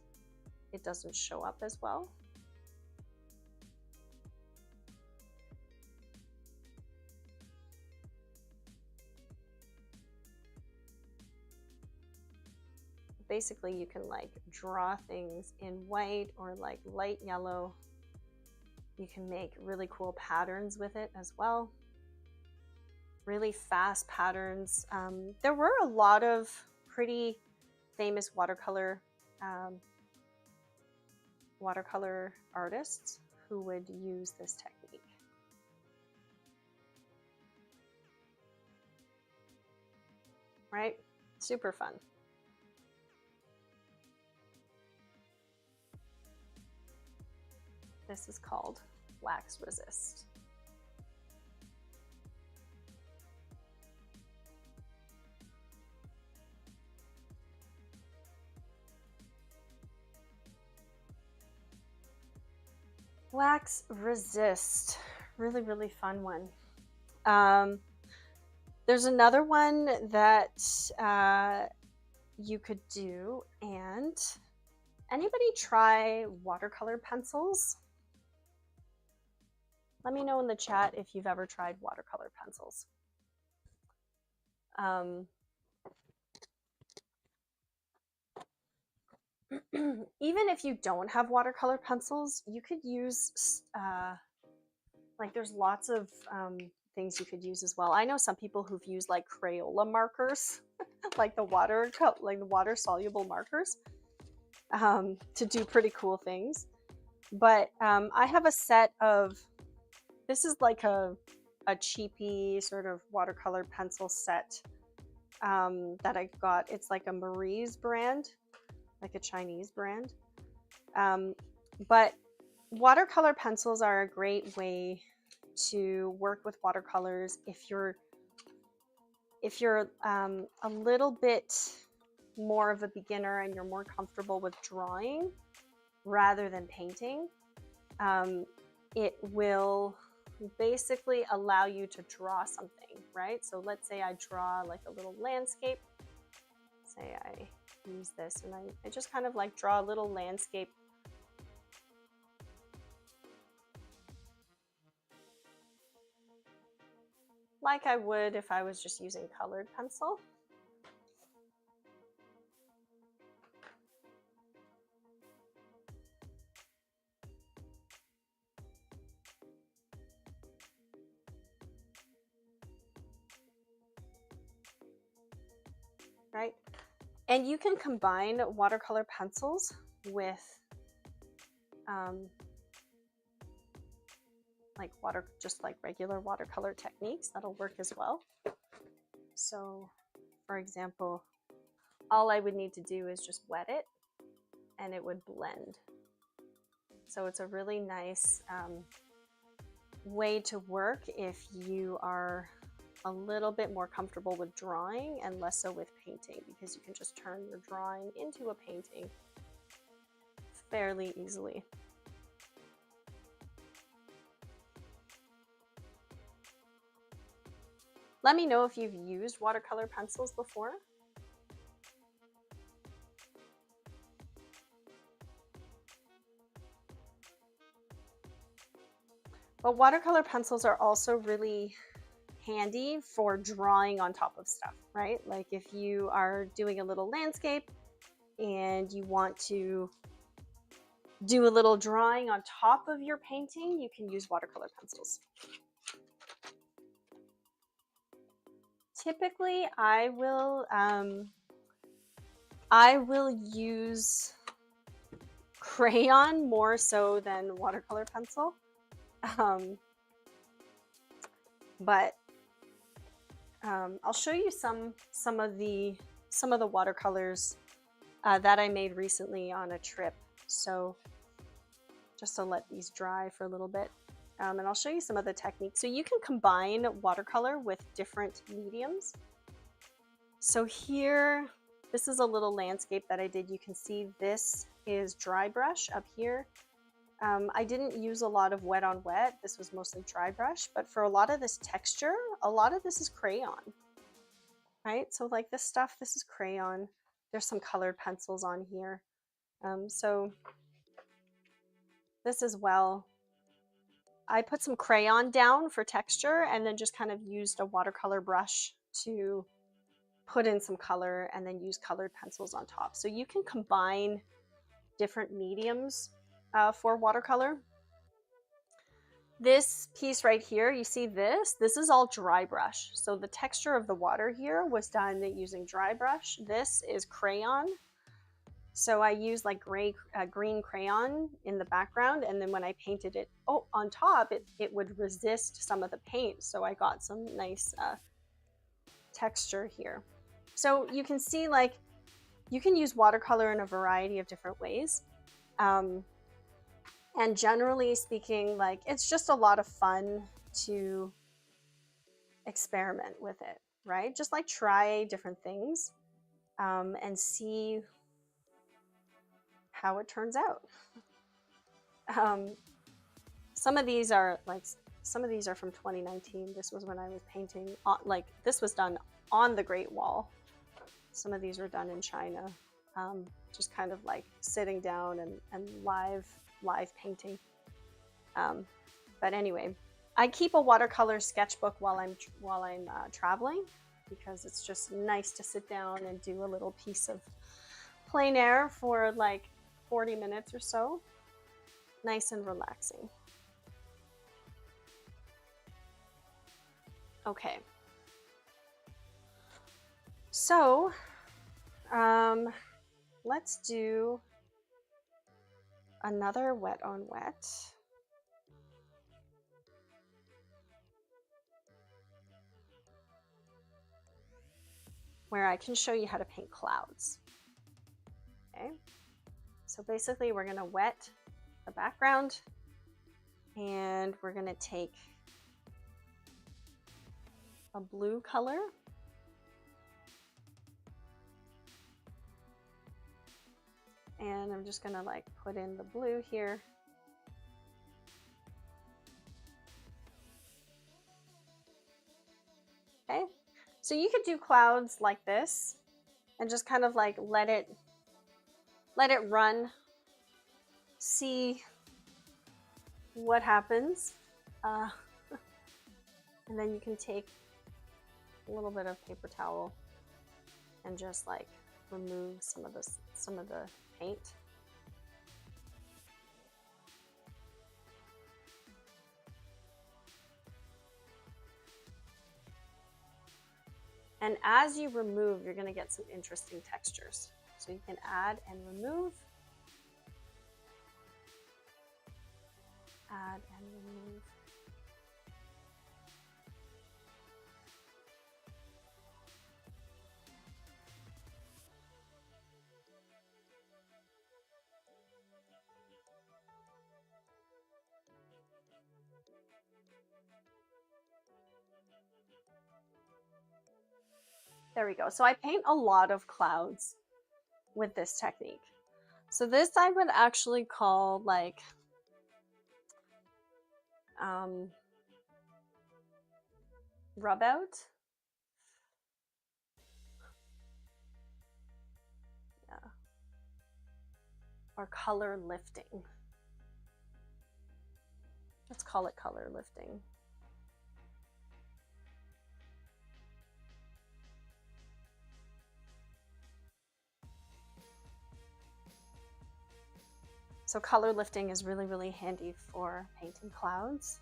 it doesn't show up as well. Basically, you can like draw things in white or like light yellow. You can make really cool patterns with it as well. Really fast patterns. There were a lot of pretty famous watercolor artists who would use this technique. Right? Super fun. This is called wax resist. Wax resist, really, really fun one. There's another one that you could do, and anybody try watercolor pencils? Let me know in the chat if you've ever tried watercolor pencils. Even if you don't have watercolor pencils, you could use like there's lots of things you could use as well. I know some people who've used like Crayola markers, like the water soluble markers, to do pretty cool things. But I have a set of, this is like a cheapy sort of watercolor pencil set that I got. It's like a Marie's brand, like a Chinese brand. But watercolor pencils are a great way to work with watercolors if you're a little bit more of a beginner and you're more comfortable with drawing rather than painting. It will basically allow you to draw something, right? So let's say I draw like a little landscape. Say I use this and I just kind of like draw a little landscape. Like I would if I was just using colored pencil. Right? And you can combine watercolor pencils with just like regular watercolor techniques. That'll work as well. So for example, all I would need to do is just wet it and it would blend. So it's a really nice way to work if you are a little bit more comfortable with drawing and less so with painting, because you can just turn your drawing into a painting fairly easily. Let me know if you've used watercolor pencils before. But watercolor pencils are also really handy for drawing on top of stuff, right? Like if you are doing a little landscape and you want to do a little drawing on top of your painting, you can use watercolor pencils. Typically, I will use crayon more so than watercolor pencil. But I'll show you some of the watercolors that I made recently on a trip. So just to let these dry for a little bit. And I'll show you some of the techniques. So you can combine watercolor with different mediums. So here, this is a little landscape that I did. You can see this is dry brush up here. I didn't use a lot of wet on wet. This was mostly dry brush, but for a lot of this texture, a lot of this is crayon, right? So like this stuff, this is crayon. There's some colored pencils on here. So this as well. I put some crayon down for texture and then just kind of used a watercolor brush to put in some color and then use colored pencils on top. So you can combine different mediums for watercolor. This piece right here, you see this is all dry brush. So the texture of the water here was done using dry brush. This is crayon. So I used like green crayon in the background, and then when I painted it on top, it would resist some of the paint. So I got some nice texture here. So you can see like you can use watercolor in a variety of different ways. And generally speaking, like it's just a lot of fun to experiment with it, right? Just like try different things and see how it turns out. Some of these are like, some of these are from 2019. This was when I was painting, like this was done on the Great Wall. Some of these were done in China, just kind of like sitting down and live painting. But anyway, I keep a watercolor sketchbook while I'm traveling, because it's just nice to sit down and do a little piece of plein air for like 40 minutes or so. Nice and relaxing. Okay. So, let's do another wet on wet. Where I can show you how to paint clouds. Okay. So basically we're gonna wet the background and we're gonna take a blue color. And I'm just gonna like put in the blue here. Okay, so you could do clouds like this and just kind of like let it run, see what happens. And then you can take a little bit of paper towel and just like remove some of the paint. And as you remove, you're going to get some interesting textures. So you can add and remove. Add and remove. There we go. So I paint a lot of clouds with this technique. So this I would actually call like rub out. Yeah. Or color lifting. Let's call it color lifting. So color lifting is really, really handy for painting clouds.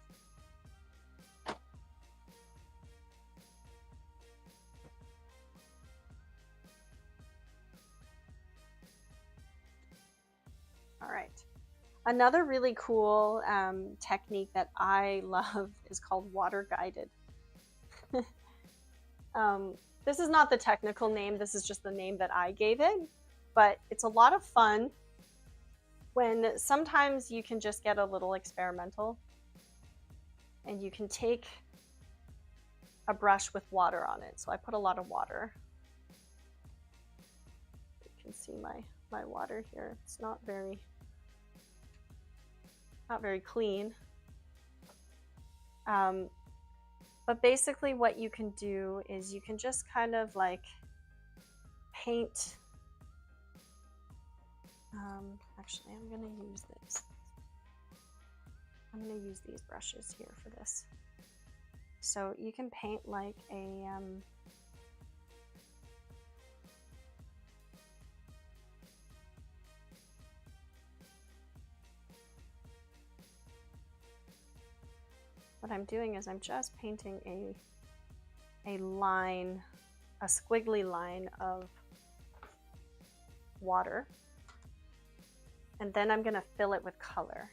All right. Another really cool technique that I love is called water guided. This is not the technical name, this is just the name that I gave it, but it's a lot of fun when sometimes you can just get a little experimental and you can take a brush with water on it. So I put a lot of water. You can see my water here. It's not very clean. But basically what you can do is you can just kind of like paint. Actually, I'm gonna use this. I'm gonna use these brushes here for this. So you can paint like a what I'm doing is I'm just painting a line, a squiggly line of water. And then I'm gonna fill it with color.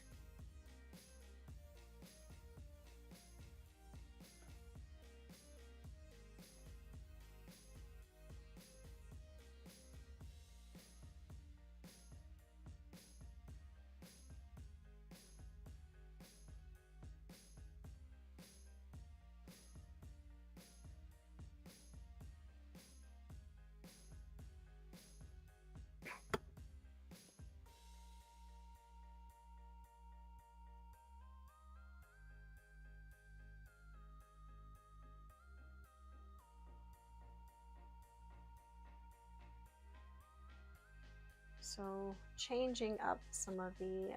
So changing up some of the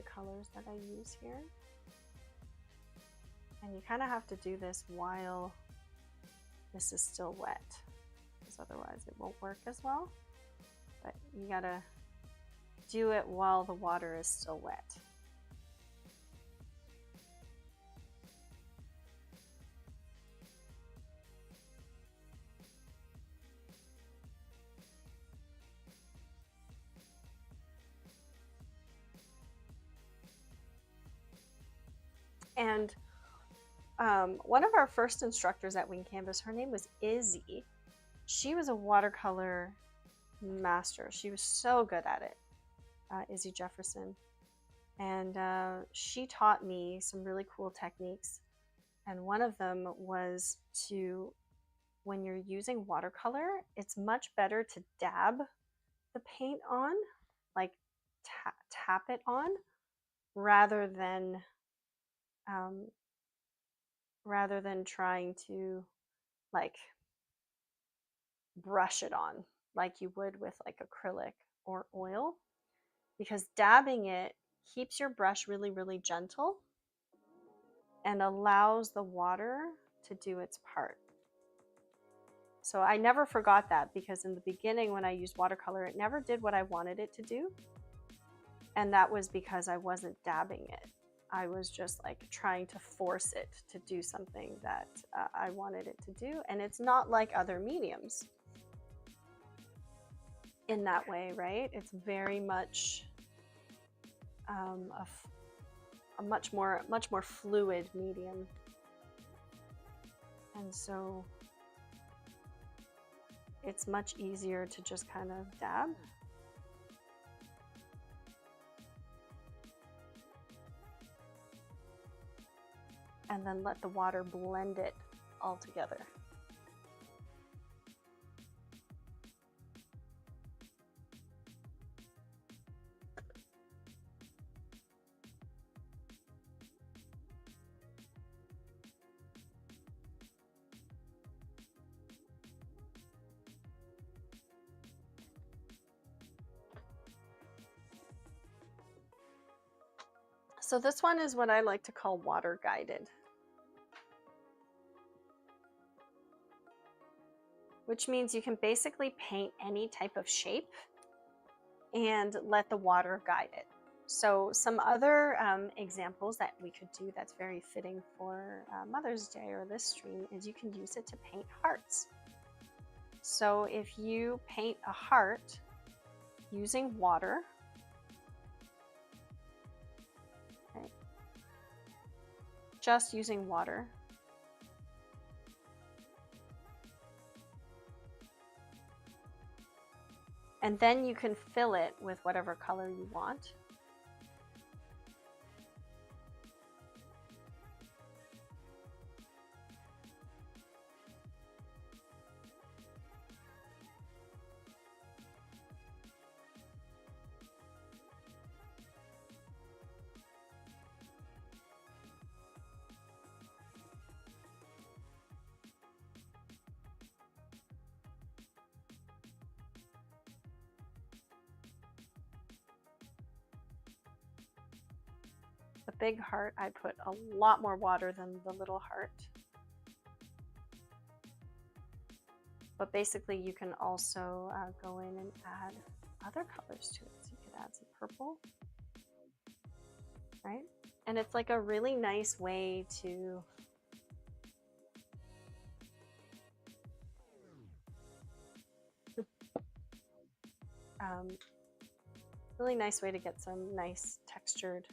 colors that I use here. And you kind of have to do this while this is still wet, because otherwise it won't work as well. But you gotta do it while the water is still wet. And one of our first instructors at Wing Canvas, her name was Izzy. She was a watercolor master. She was so good at it, Izzy Jefferson. And she taught me some really cool techniques. And one of them was to, when you're using watercolor, it's much better to dab the paint on, like tap it on, rather than trying to like brush it on like you would with like acrylic or oil, because dabbing it keeps your brush really, really gentle and allows the water to do its part. So I never forgot that, because in the beginning when I used watercolor, it never did what I wanted it to do. And that was because I wasn't dabbing it. I was just like trying to force it to do something that I wanted it to do. And it's not like other mediums in that way, right? It's very much a much more fluid medium. And so it's much easier to just kind of dab. And then let the water blend it all together. So this one is what I like to call water guided, which means you can basically paint any type of shape and let the water guide it. So some other examples that we could do that's very fitting for Mother's Day or this stream is you can use it to paint hearts. So if you paint a heart using water, okay, just using water, and then you can fill it with whatever color you want. The big heart, I put a lot more water than the little heart. But basically you can also go in and add other colors to it. So you could add some purple, right? And it's like a really nice way to really nice way to get some nice textured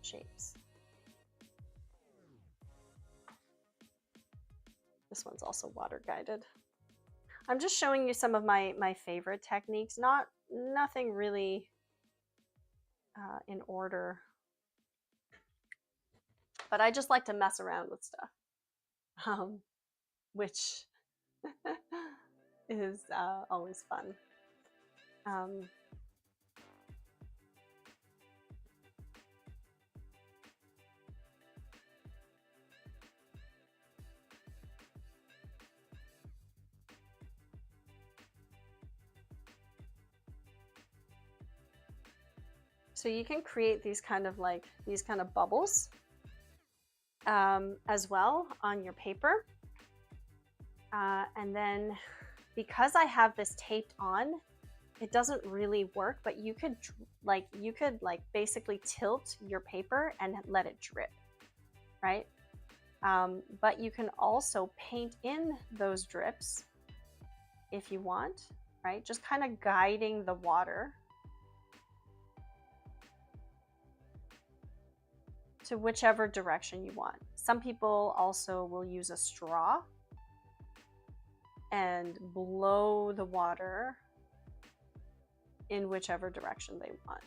shapes. This one's also water guided. I'm just showing you some of my favorite techniques, nothing really in order, but I just like to mess around with stuff, which is always fun. So you can create these kind of bubbles as well on your paper. And then because I have this taped on, it doesn't really work, but you could basically tilt your paper and let it drip, right? But you can also paint in those drips if you want, right? Just kind of guiding the water to whichever direction you want. Some people also will use a straw and blow the water in whichever direction they want,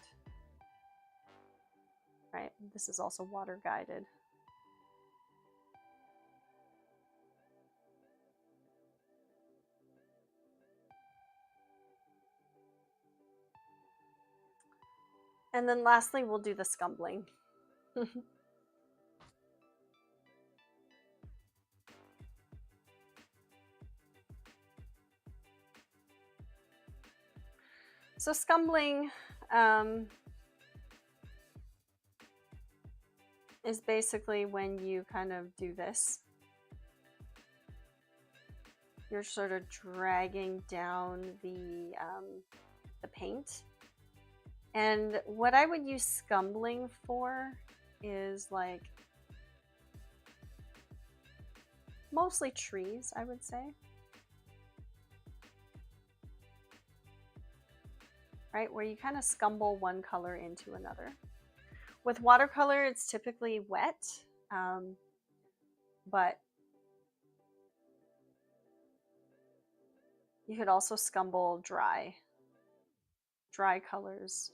right? This is also water guided. And then lastly, we'll do the scumbling. So scumbling is basically when you kind of do this. You're sort of dragging down the paint. And what I would use scumbling for is like mostly trees, I would say. Right, where you kind of scumble one color into another. With watercolor, it's typically wet, but you could also scumble dry colors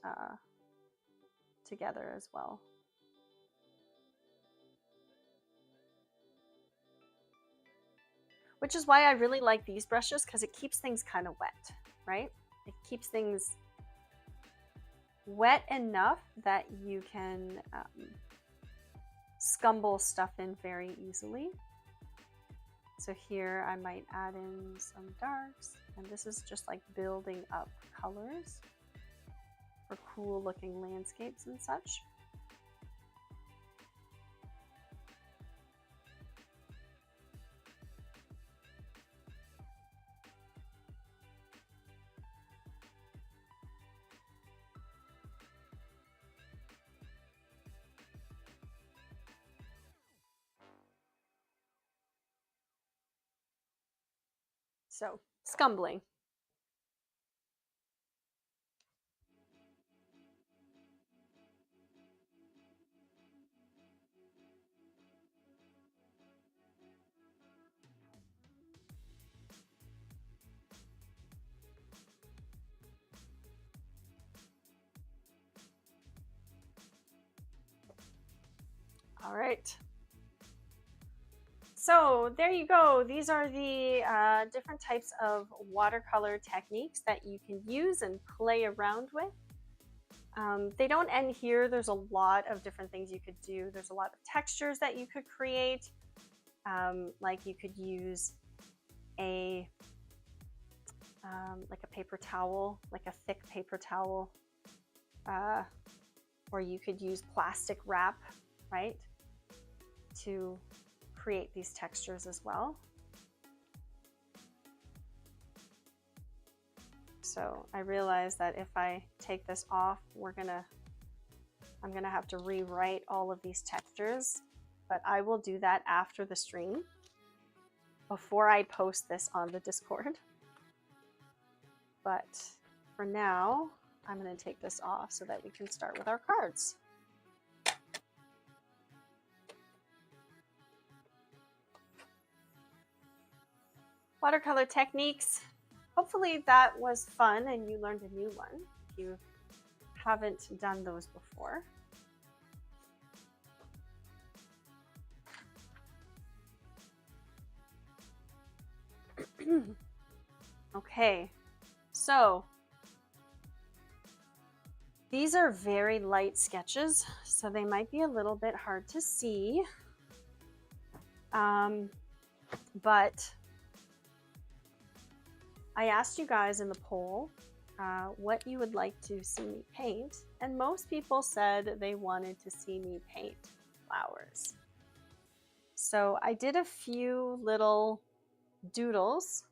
together as well. Which is why I really like these brushes, because it keeps things kind of wet, right? It keeps things wet enough that you can scumble stuff in very easily. So here I might add in some darks, and this is just like building up colors for cool looking landscapes and such. So, scumbling. All right. So there you go. These are the different types of watercolor techniques that you can use and play around with. They don't end here. There's a lot of different things you could do. There's a lot of textures that you could create. Like you could use a like a paper towel, like a thick paper towel, or you could use plastic wrap, right, to create these textures as well. So I realize that if I take this off, I'm gonna have to rewrite all of these textures, but I will do that after the stream, before I post this on the Discord. But for now, I'm gonna take this off so that we can start with our cards. Watercolor techniques. Hopefully that was fun and you learned a new one if you haven't done those before. Okay, so these are very light sketches, so they might be a little bit hard to see, but I asked you guys in the poll what you would like to see me paint, and most people said they wanted to see me paint flowers. So I did a few little doodles,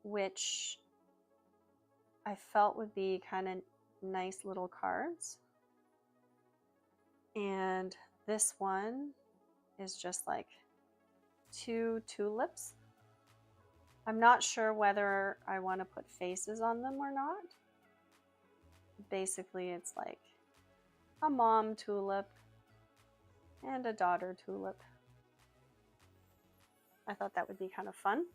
which I felt would be kind of nice little cards. And this one is just like 2 tulips. I'm not sure whether I want to put faces on them or not. Basically, it's like a mom tulip and a daughter tulip. I thought that would be kind of fun.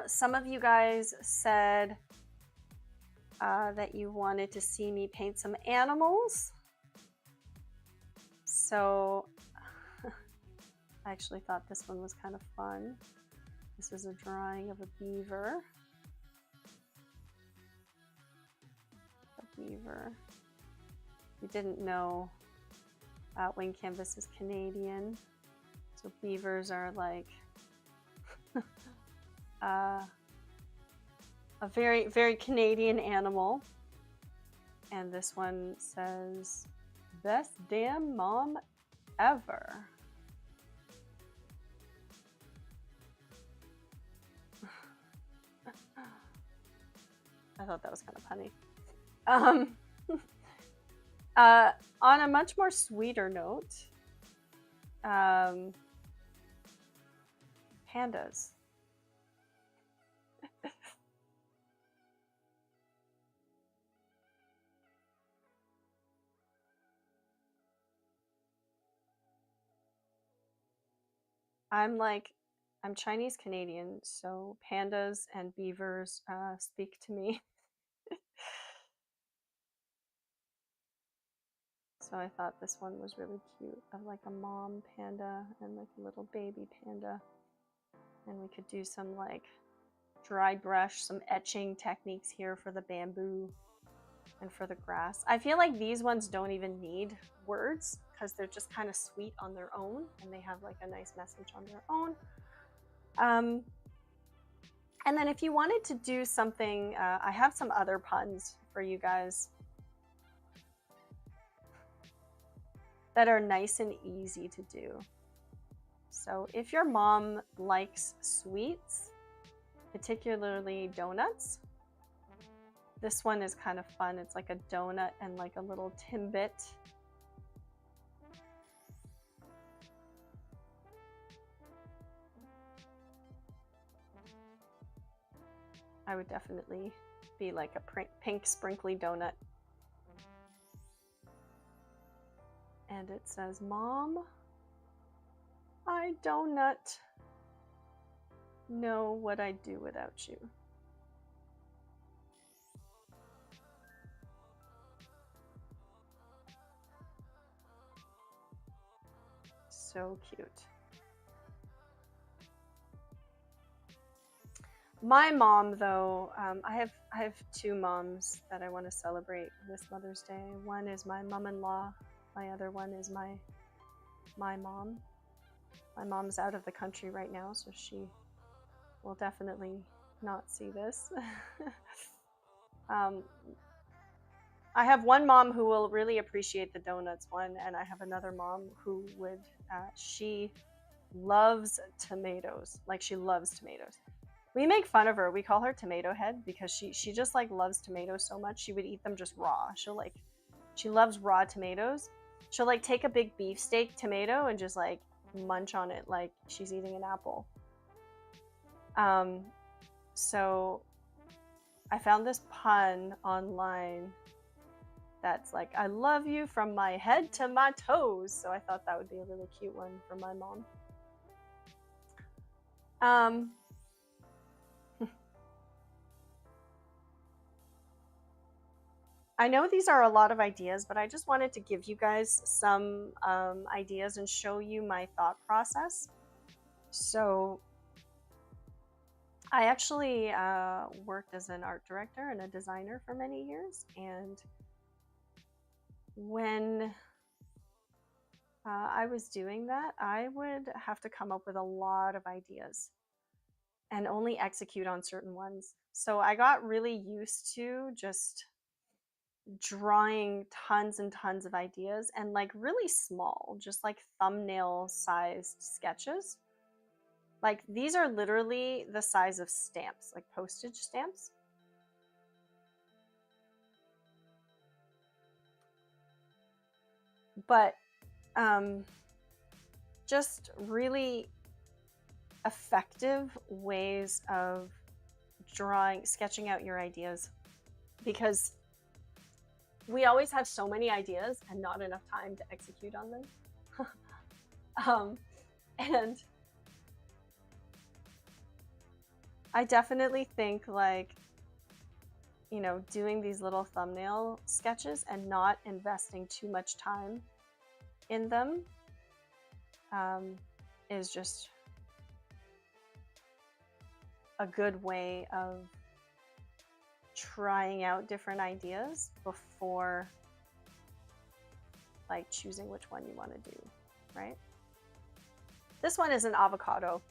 Some of you guys said that you wanted to see me paint some animals. So I actually thought this one was kind of fun. This is a drawing of a beaver. A beaver. You didn't know, Wing Canvas is Canadian. So beavers are like a very, very Canadian animal. And this one says, "Best damn mom ever." I thought that was kind of funny. On a much more sweeter note, pandas. I'm Chinese Canadian, so pandas and beavers speak to me. So I thought this one was really cute, of like a mom panda and like a little baby panda. And we could do some like dry brush, some etching techniques here for the bamboo and for the grass. I feel like these ones don't even need words because they're just kind of sweet on their own and they have like a nice message on their own. And then if you wanted to do something, I have some other puns for you guys that are nice and easy to do. So if your mom likes sweets, particularly donuts, this one is kind of fun. It's like a donut and like a little Timbit. I would definitely be like a pink sprinkly donut. And it says, "Mom, I donut know what I'd do without you." So cute. My mom, though, I have 2 moms that I want to celebrate this Mother's Day. One is my mom-in-law. My other one is my mom. My mom's out of the country right now, so she will definitely not see this. I have one mom who will really appreciate the donuts one, and I have another mom who would, she loves tomatoes. Like, she loves tomatoes. We make fun of her. We call her Tomato Head because she just like loves tomatoes so much. She would eat them just raw. She loves raw tomatoes. She'll like take a big beefsteak tomato and just like munch on it like she's eating an apple. So I found this pun online that's like, "I love you from my head to my toes." So I thought that would be a really cute one for my mom. I know these are a lot of ideas, but I just wanted to give you guys some ideas and show you my thought process. So I actually worked as an art director and a designer for many years. And when I was doing that, I would have to come up with a lot of ideas. and only execute on certain ones. So I got really used to just drawing tons and tons of ideas, and like really small, just like thumbnail sized sketches. Like these are literally the size of stamps, like postage stamps. But just really effective ways of sketching out your ideas, because we always have so many ideas and not enough time to execute on them. And I definitely think, like, you know, doing these little thumbnail sketches and not investing too much time in them is just a good way of trying out different ideas before like choosing which one you want to do, right? This one is an avocado.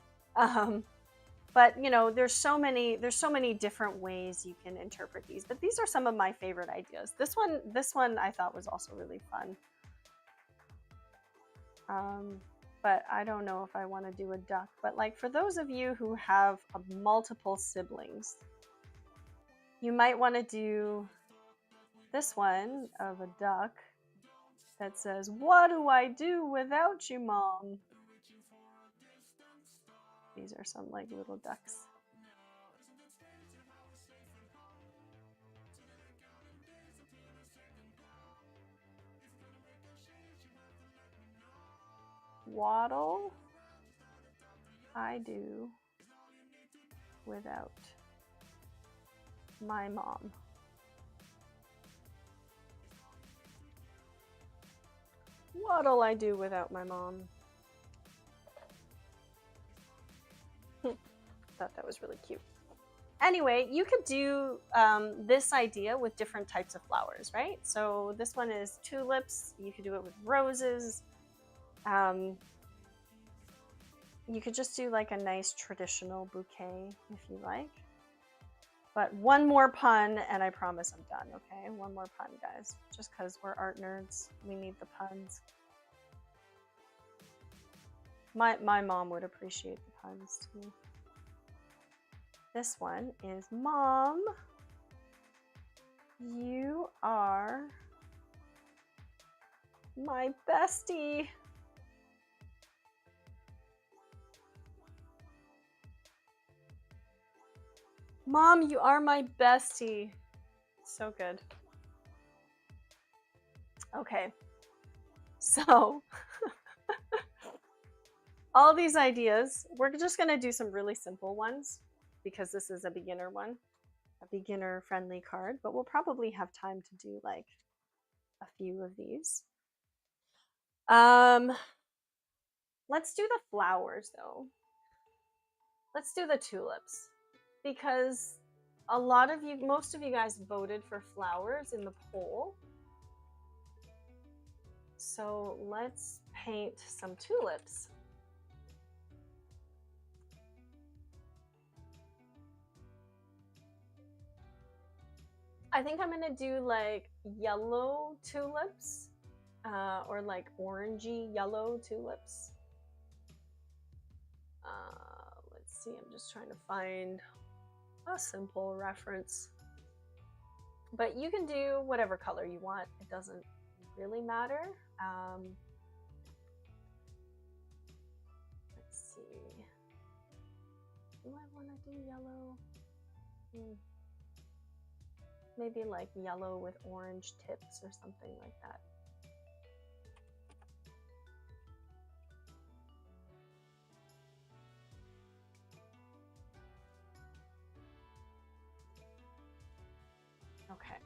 But you know, there's so many different ways you can interpret these, but these are some of my favorite ideas. This one I thought was also really fun. But I don't know if I want to do a duck, but like for those of you who have multiple siblings, you might want to do this one of a duck that says, "What do I do without you, Mom?" These are some like little ducks. Waddle I do without my mom. What'll I do without my mom? Thought that was really cute. Anyway, you could do this idea with different types of flowers, right? So this one is tulips. You could do it with roses. You could just do like a nice traditional bouquet if you like. But one more pun and I promise I'm done, okay? One more pun, guys. Just because we're art nerds, we need the puns. My mom would appreciate the puns too. This one is, Mom, you are my bestie. Mom, you are my bestie. So good. Okay, so all these ideas, we're just gonna do some really simple ones because this is a beginner one, a beginner friendly card, but we'll probably have time to do like a few of these. Let's do the flowers though. Let's do the tulips, because most of you guys voted for flowers in the poll. So let's paint some tulips. I think I'm gonna do like yellow tulips or like orangey yellow tulips. Let's see, I'm just trying to find a simple reference. But you can do whatever color you want. It doesn't really matter. Let's see. Do I want to do yellow? Maybe like yellow with orange tips or something like that. Okay.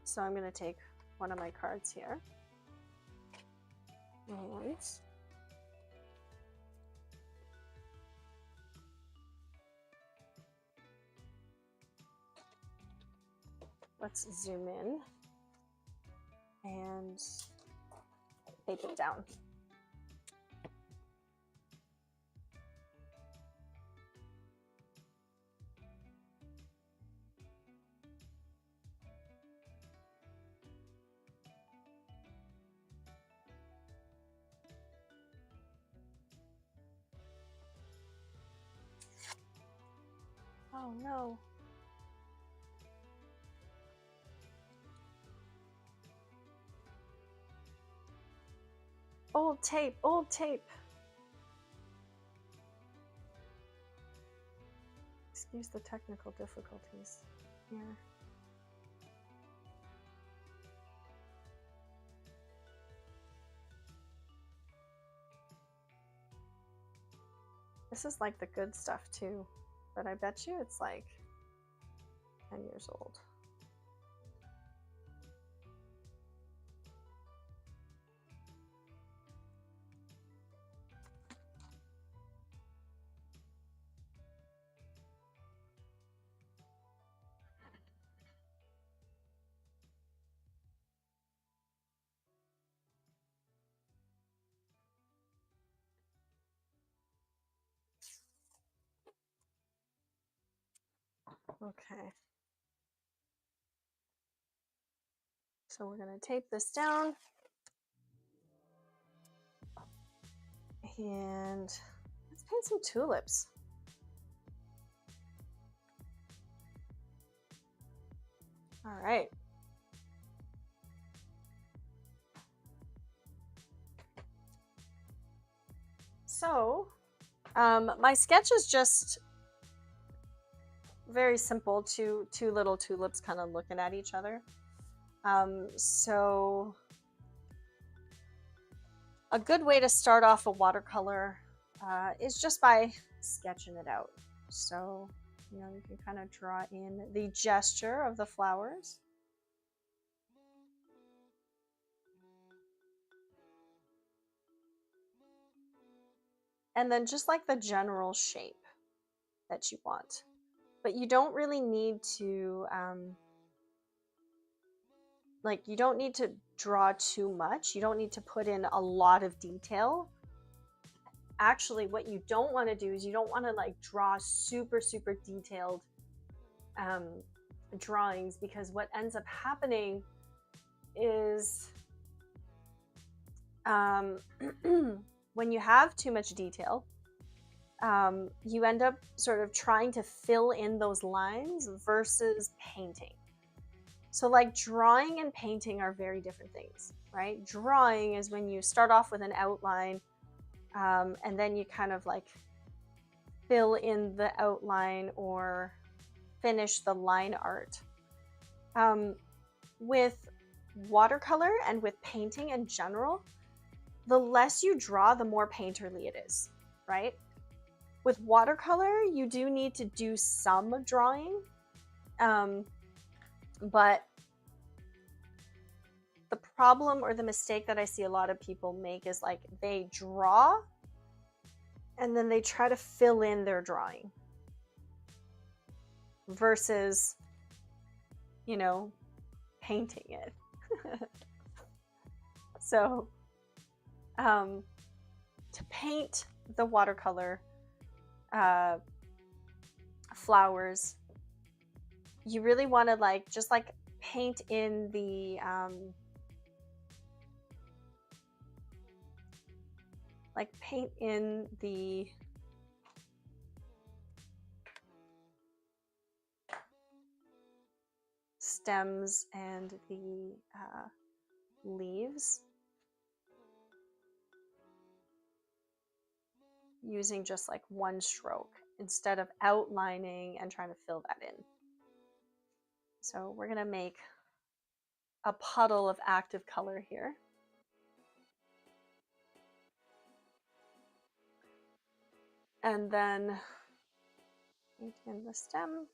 So I'm going to take one of my cards here. And let's zoom in. and tape it down. Oh no. Old tape, old tape. Excuse the technical difficulties here. This is like the good stuff too, but I bet you it's like 10 years old. Okay. So we're going to tape this down. And let's paint some tulips. All right. So my sketch is just very simple, two little tulips kind of looking at each other. So a good way to start off a watercolor is just by sketching it out. So, you know, you can kind of draw in the gesture of the flowers. And then just like the general shape that you want. But you don't really need to, you don't need to draw too much. You don't need to put in a lot of detail. Actually, what you don't want to do is you don't want to like draw super detailed drawings, because what ends up happening is when you have too much detail, you end up sort of trying to fill in those lines versus painting. So like drawing and painting are very different things, right? Drawing is when you start off with an outline and then you kind of like fill in the outline or finish the line art. With watercolor and with painting in general, the less you draw, the more painterly it is, right? With watercolor, you do need to do some drawing, but the problem or the mistake that I see a lot of people make is like they draw and then they try to fill in their drawing versus, you know, painting it. So to paint the watercolor flowers, you really want to like just like paint in the stems and the leaves using just like one stroke instead of outlining and trying to fill that in. So we're going to make a puddle of active color here. And then paint in the stem.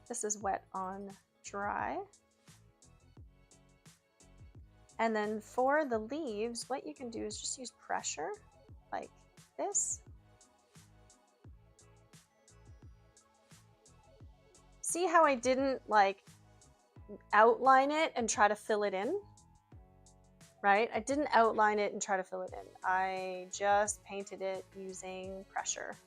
This is wet on dry. And then for the leaves, what you can do is just use pressure like this. See how I didn't like outline it and try to fill it in, right? I didn't outline it and try to fill it in. I just painted it using pressure.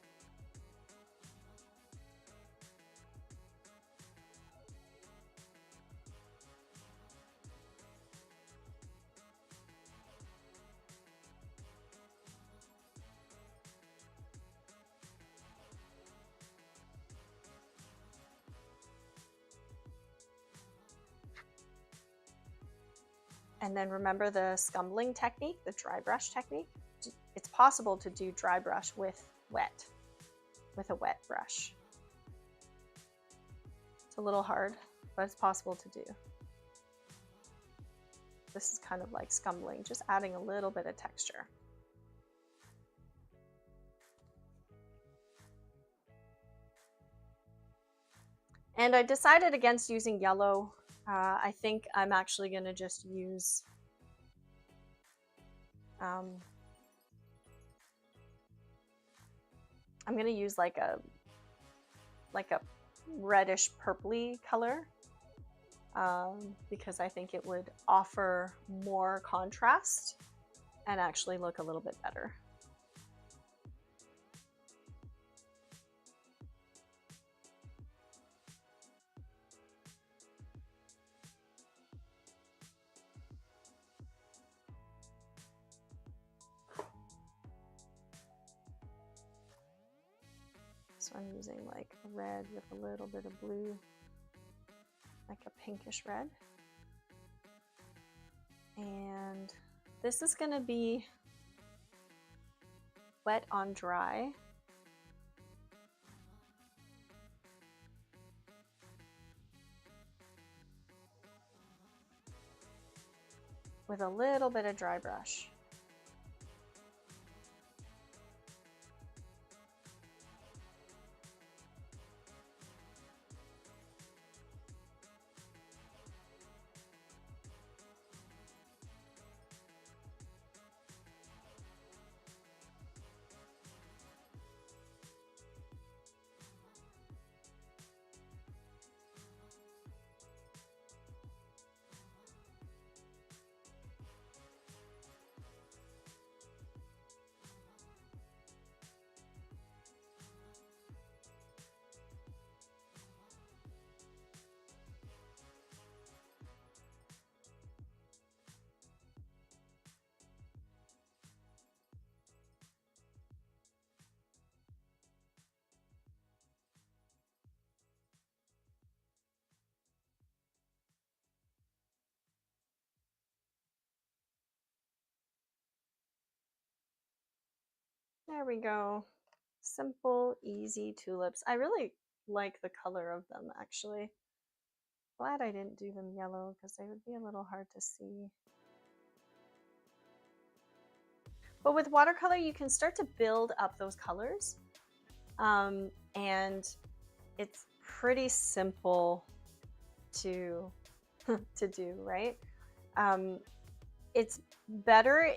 And then remember the scumbling technique, the dry brush technique. It's possible to do dry brush with a wet brush. It's a little hard, but it's possible to do. This is kind of like scumbling, just adding a little bit of texture. And I decided against using yellow. I think I'm actually going to just use I'm going to use like a reddish purpley color because I think it would offer more contrast and actually look a little bit better. So I'm using like a red with a little bit of blue, like a pinkish red. And this is going to be wet on dry. With a little bit of dry brush. There we go. Simple, easy tulips. I really like the color of them, actually. Glad I didn't do them yellow because they would be a little hard to see. But with watercolor, you can start to build up those colors. And it's pretty simple to, to do, right? It's better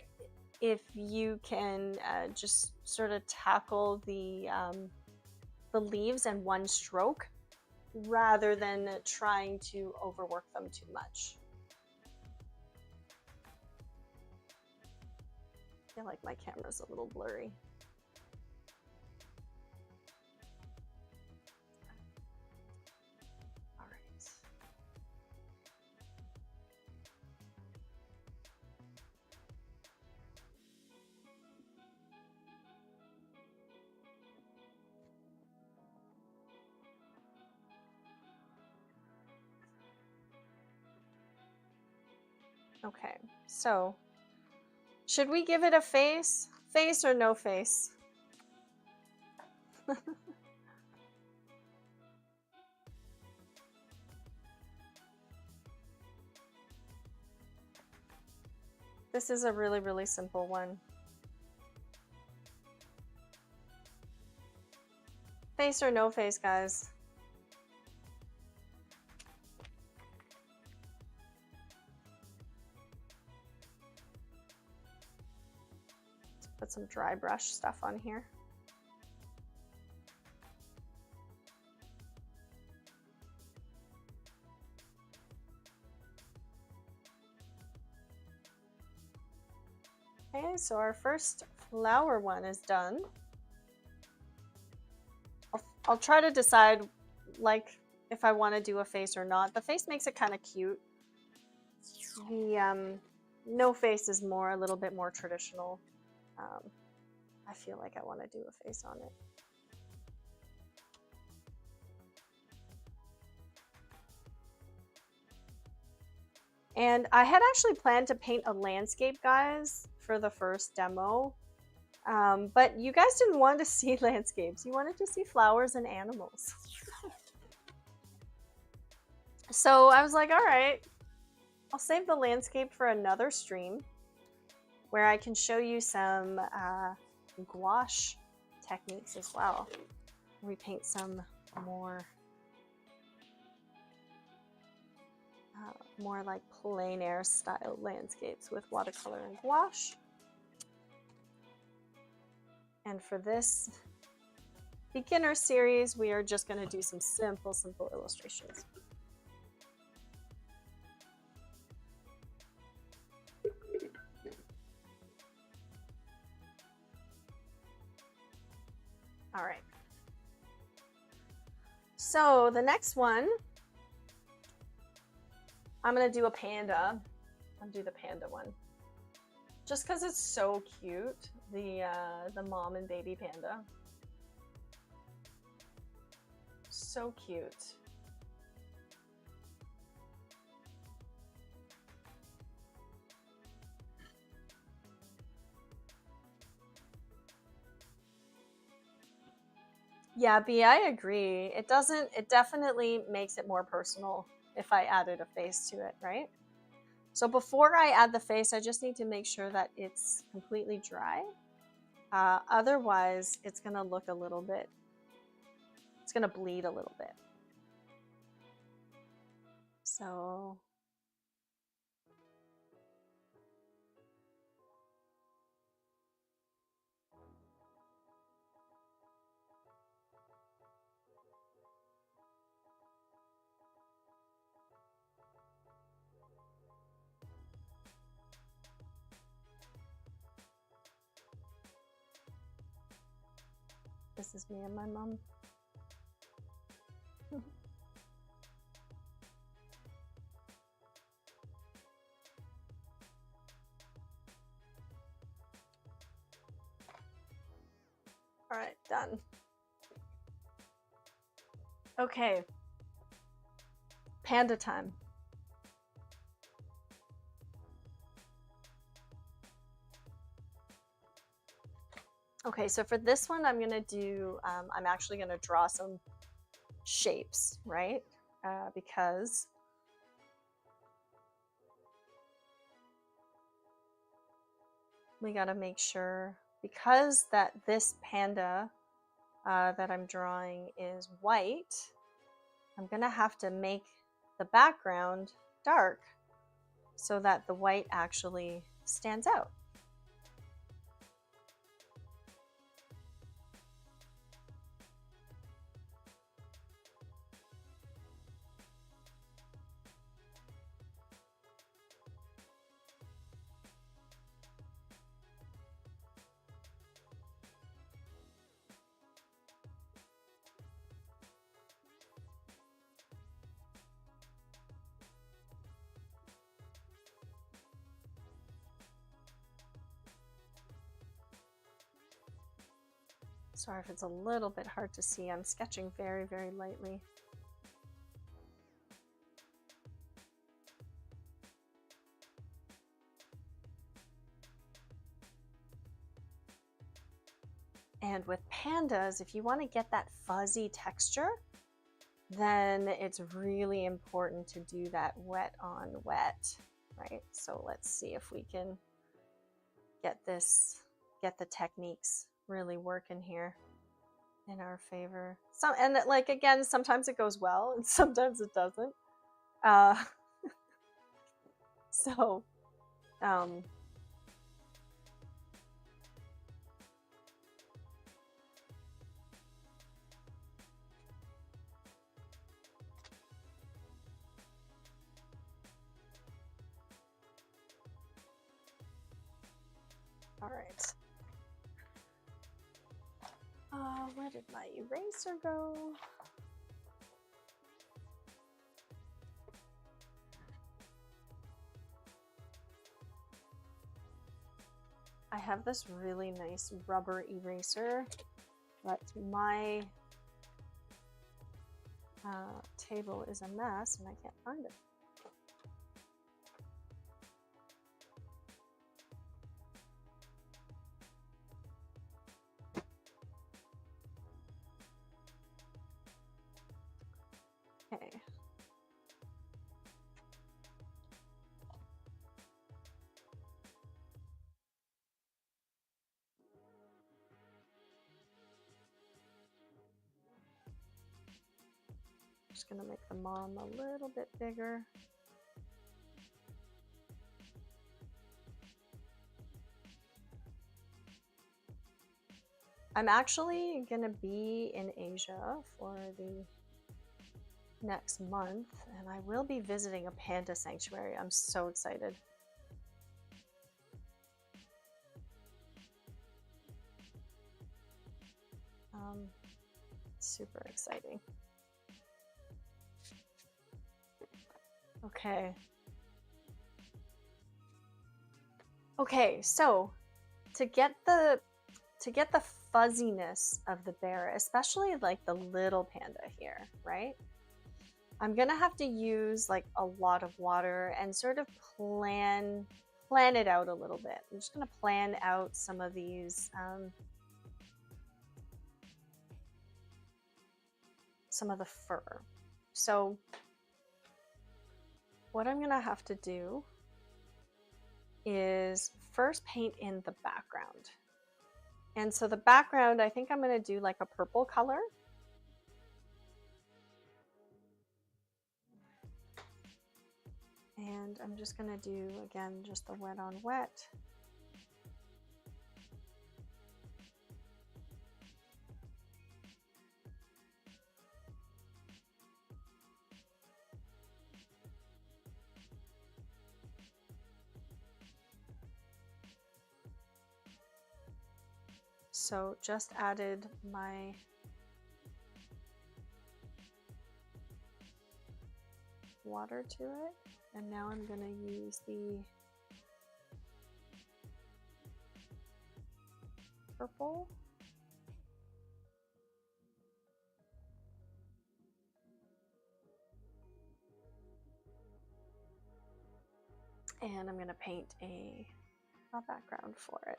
if you can just sort of tackle the leaves in one stroke rather than trying to overwork them too much. I feel like my camera's a little blurry. All right. Okay, so should we give it a face? Face or no face? This is a really, really simple one. Face or no face, guys? Put some dry brush stuff on here. Okay, so our first flower one is done. I'll try to decide like if I want to do a face or not. The face makes it kind of cute. The no face is more a little bit more traditional. I feel like I want to do a face on it. And I had actually planned to paint a landscape, guys, for the first demo. But you guys didn't want to see landscapes. You wanted to see flowers and animals. So I was like, all right, I'll save the landscape for another stream where I can show you some gouache techniques as well. We paint some more like plein air style landscapes with watercolor and gouache. And for this beginner series, we are just going to do some simple illustrations. All right. So the next one, I'm going to do a panda. I'll do the panda one. Just because it's so cute, the mom and baby panda. So cute. Yeah, B, I agree. It definitely makes it more personal if I added a face to it, right? So before I add the face, I just need to make sure that it's completely dry. Otherwise, it's gonna look a little bit, it's gonna bleed a little bit. So this is me and my mom. All right, done. Okay, panda time. Okay, so for this one, I'm gonna do, I'm actually gonna draw some shapes, right? Because we gotta make sure, because that this panda that I'm drawing is white, I'm gonna have to make the background dark so that the white actually stands out. Sorry if it's a little bit hard to see. I'm sketching very, very lightly. And with pandas, if you want to get that fuzzy texture, then it's really important to do that wet on wet, right? So let's see if we can get the techniques really working here in our favor. And like, again, sometimes it goes well and sometimes it doesn't. So, All right. Where did my eraser go? I have this really nice rubber eraser, but my table is a mess and I can't find it. Okay. Just gonna make the mom a little bit bigger. I'm actually gonna be in Asia for the next month, and I will be visiting a panda sanctuary. I'm so excited. Super exciting. Okay. Okay, so to get the fuzziness of the bear, especially like the little panda here, right? I'm gonna have to use like a lot of water and sort of plan it out a little bit. I'm just gonna plan out some of these some of the fur. So what I'm gonna have to do is first paint in the background. And so the background, I think I'm gonna do like a purple color. And I'm just gonna do, again, just the wet on wet. So just added my water to it, and now I'm going to use the purple. And I'm going to paint a background for it.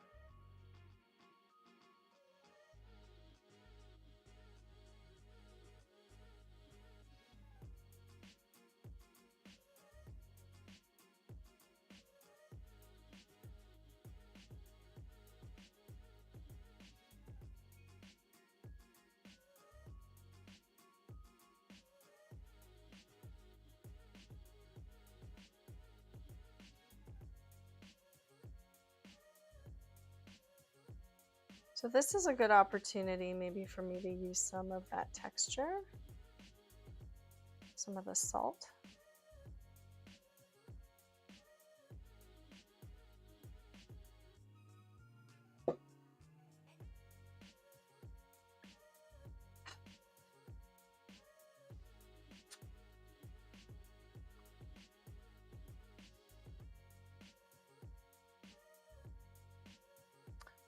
So this is a good opportunity maybe for me to use some of that texture, some of the salt.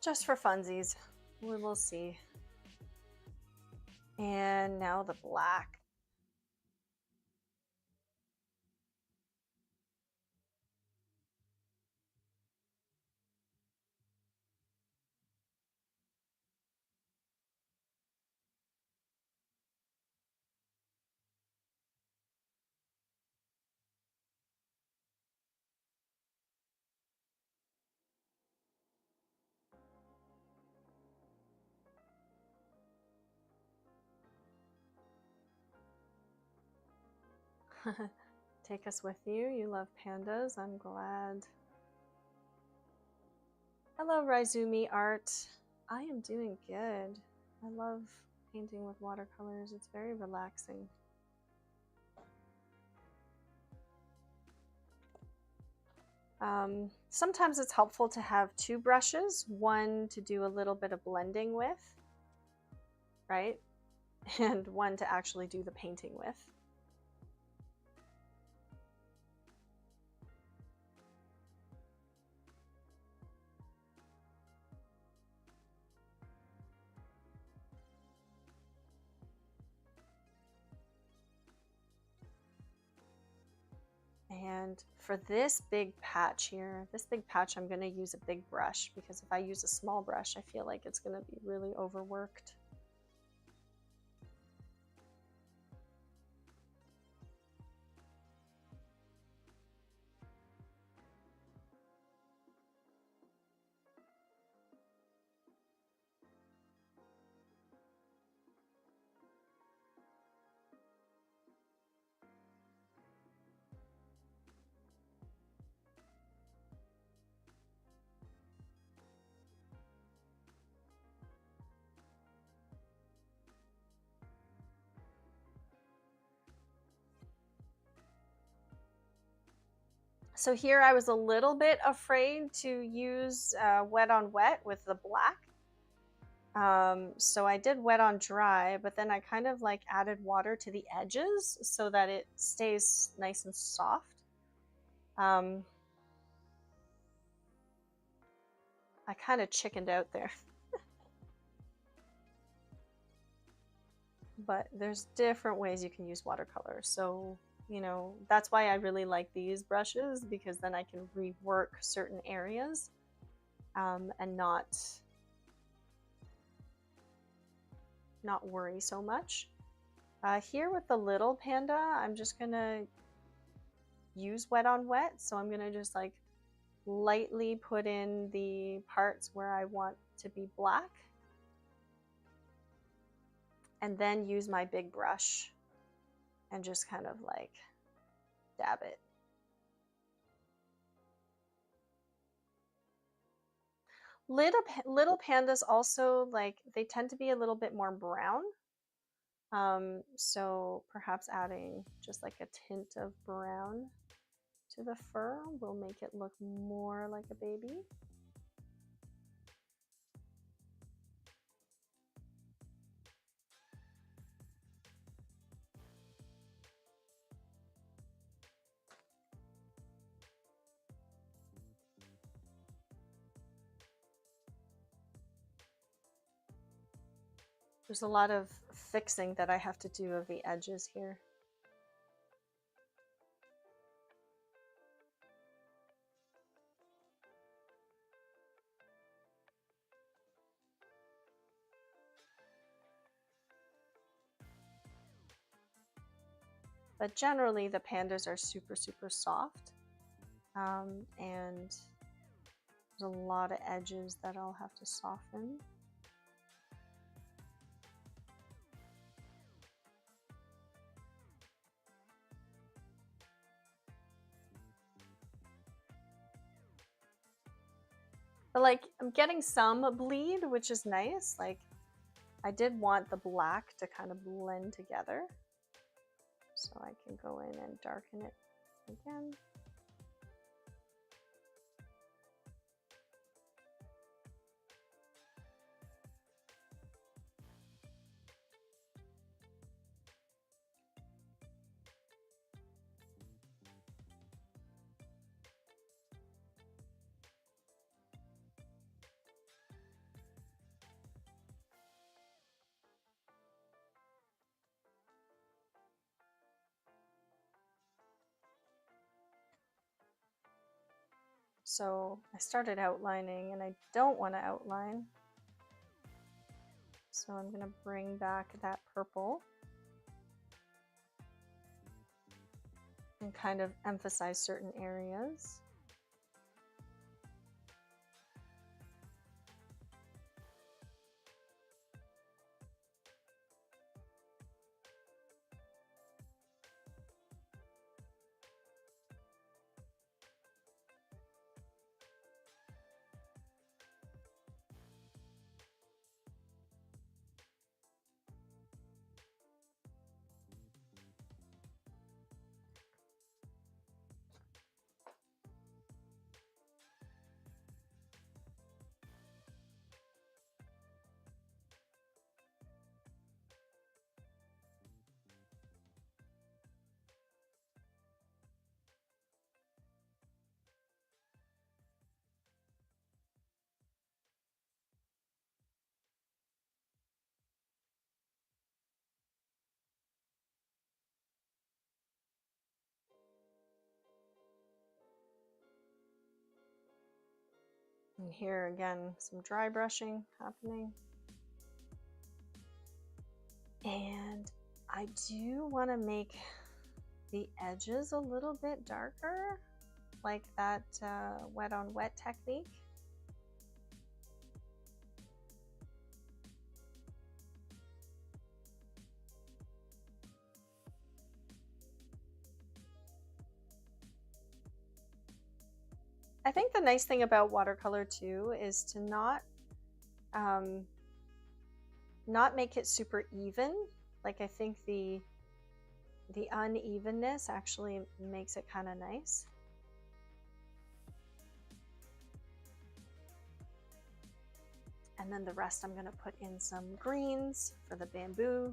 Just for funsies, we will see. And now the black. Take us with you. You love pandas. I'm glad. Hello, Raizumi Art. I am doing good. I love painting with watercolors. It's very relaxing. Sometimes it's helpful to have two brushes, one to do a little bit of blending with, right? And one to actually do the painting with. And for this big patch here, I'm going to use a big brush, because if I use a small brush, I feel like it's going to be really overworked. So here I was a little bit afraid to use wet on wet with the black. So I did wet on dry, but then I kind of like added water to the edges so that it stays nice and soft. I kind of chickened out there. But there's different ways you can use watercolor. So, you know, that's why I really like these brushes, because then I can rework certain areas and not worry so much. Here with the little panda, I'm just gonna use wet on wet. So I'm gonna just like lightly put in the parts where I want to be black, and then use my big brush and just kind of like dab it. Little pandas also, like, they tend to be a little bit more brown. So perhaps adding just like a tint of brown to the fur will make it look more like a baby. There's a lot of fixing that I have to do of the edges here. But generally the pandas are super, super soft. And there's a lot of edges that I'll have to soften. But like, I'm getting some bleed, which is nice. Like, I did want the black to kind of blend together. So I can go in and darken it again. So I started outlining and I don't want to outline. So I'm going to bring back that purple and kind of emphasize certain areas. And here again, some dry brushing happening. And I do want to make the edges a little bit darker, like that wet on wet technique. I think the nice thing about watercolor too is to not make it super even. Like I think the unevenness actually makes it kind of nice. And then the rest I'm going to put in some greens for the bamboo.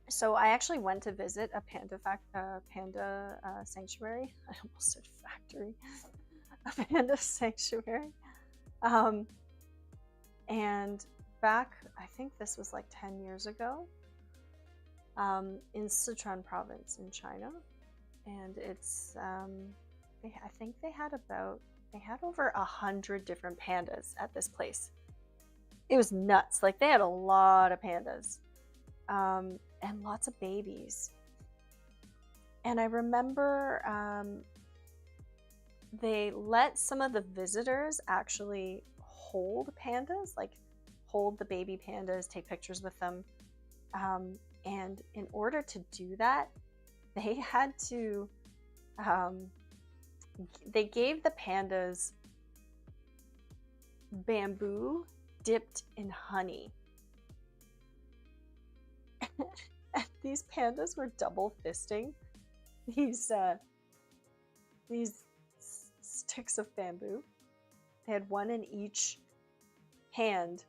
So I actually went to visit a panda sanctuary. I almost said factory. A panda sanctuary. And back, I think this was like 10 years ago, in Sichuan province in China. And it's, I think they had over 100 different pandas at this place. It was nuts. Like they had a lot of pandas. And lots of babies. And I remember they let some of the visitors actually hold pandas, like hold the baby pandas, take pictures with them. And in order to do that, they had to, they gave the pandas bamboo dipped in honey. And these pandas were double fisting these sticks of bamboo. They had one in each hand,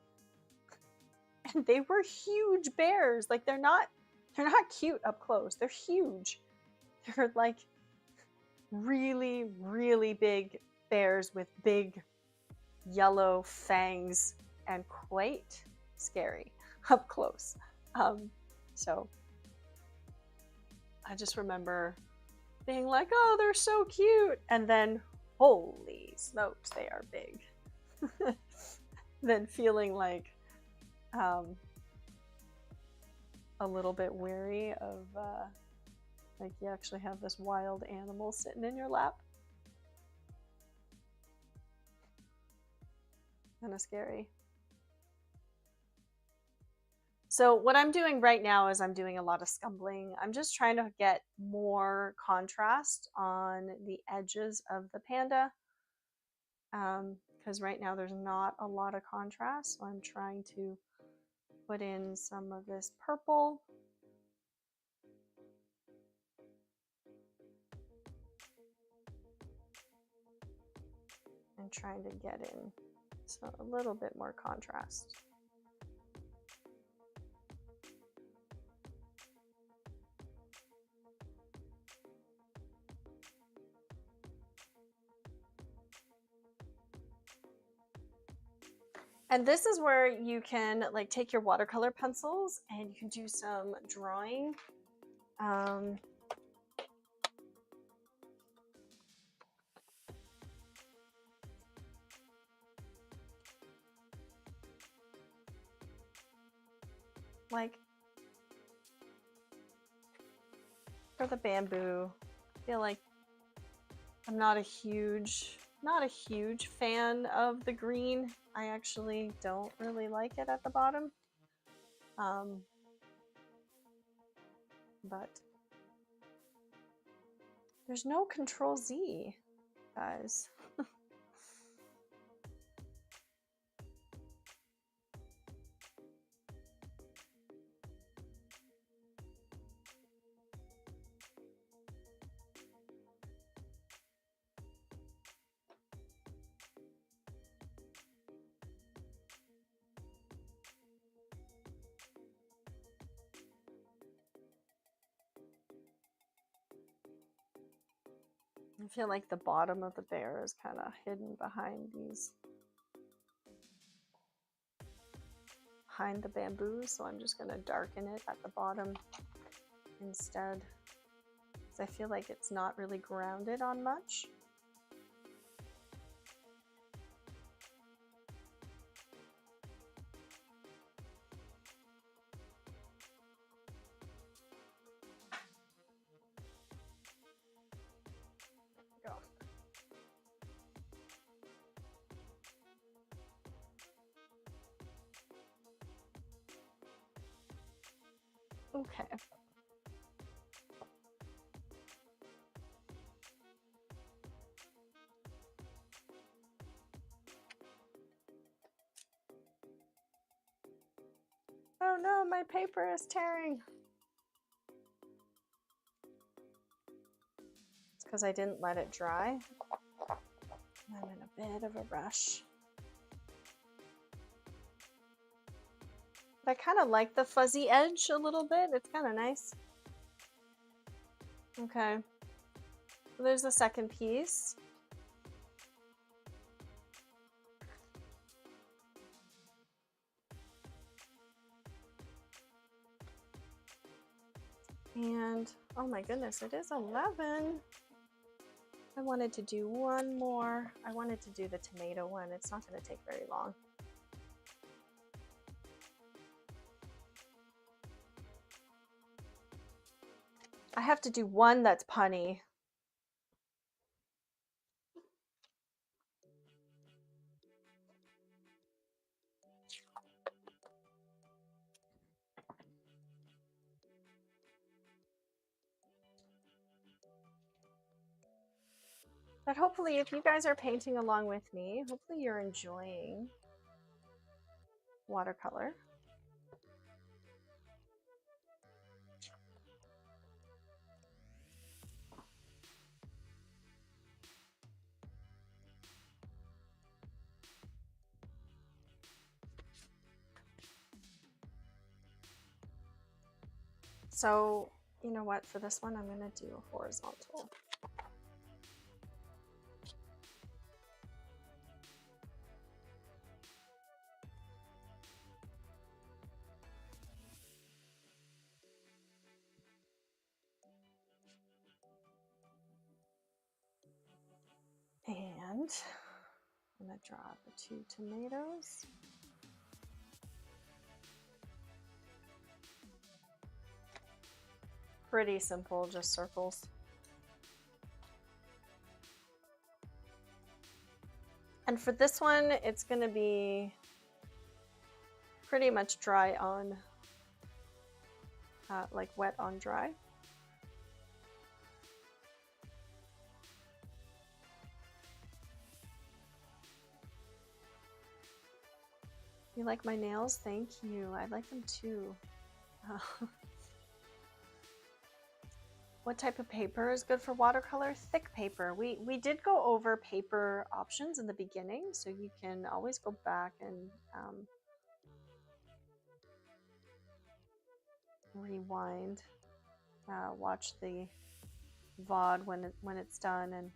and they were huge bears. Like they're not cute up close. They're huge. They're like really, really big bears with big yellow fangs and quite scary up close. So I just remember being like, oh, they're so cute. And then, holy smokes, they are big. Then feeling like a little bit weary of, like you actually have this wild animal sitting in your lap. Kind of scary. So what I'm doing right now is I'm doing a lot of scumbling. I'm just trying to get more contrast on the edges of the panda, because right now there's not a lot of contrast. So I'm trying to put in some of this purple. And trying to get in a little bit more contrast. And this is where you can like take your watercolor pencils and you can do some drawing. Like for the bamboo, I feel like I'm not a huge fan of the green. I actually don't really like it at the bottom. But there's no Control Z, guys. I feel like the bottom of the bear is kind of hidden behind behind the bamboo, so I'm just going to darken it at the bottom instead, because I feel like it's not really grounded on much. Go. Okay. Oh no, my paper is tearing. It's because I didn't let it dry. I'm in a bit of a rush. But I kind of like the fuzzy edge a little bit. It's kind of nice. Okay. So there's the second piece. And oh my goodness, it is 11. I wanted to do one more. I wanted to do the tomato one. It's not going to take very long. I have to do one that's punny. But hopefully, if you guys are painting along with me, hopefully you're enjoying watercolor. So, you know what, for this one, I'm going to do a horizontal. And I'm going to draw the 2 tomatoes. Pretty simple, just circles. And for this one, it's going to be pretty much dry on, like wet on dry. You like my nails? Thank you. I like them too. What type of paper is good for watercolor? Thick paper. We did go over paper options in the beginning, so you can always go back and rewind, watch the VOD when it's done, and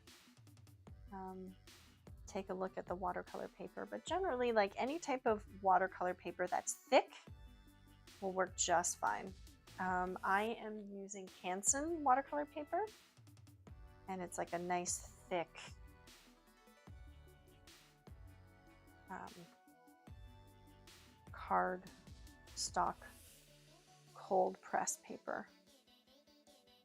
take a look at the watercolor paper. But generally, like any type of watercolor paper that's thick will work just fine. I am using Canson watercolor paper, and it's like a nice thick card stock cold press paper.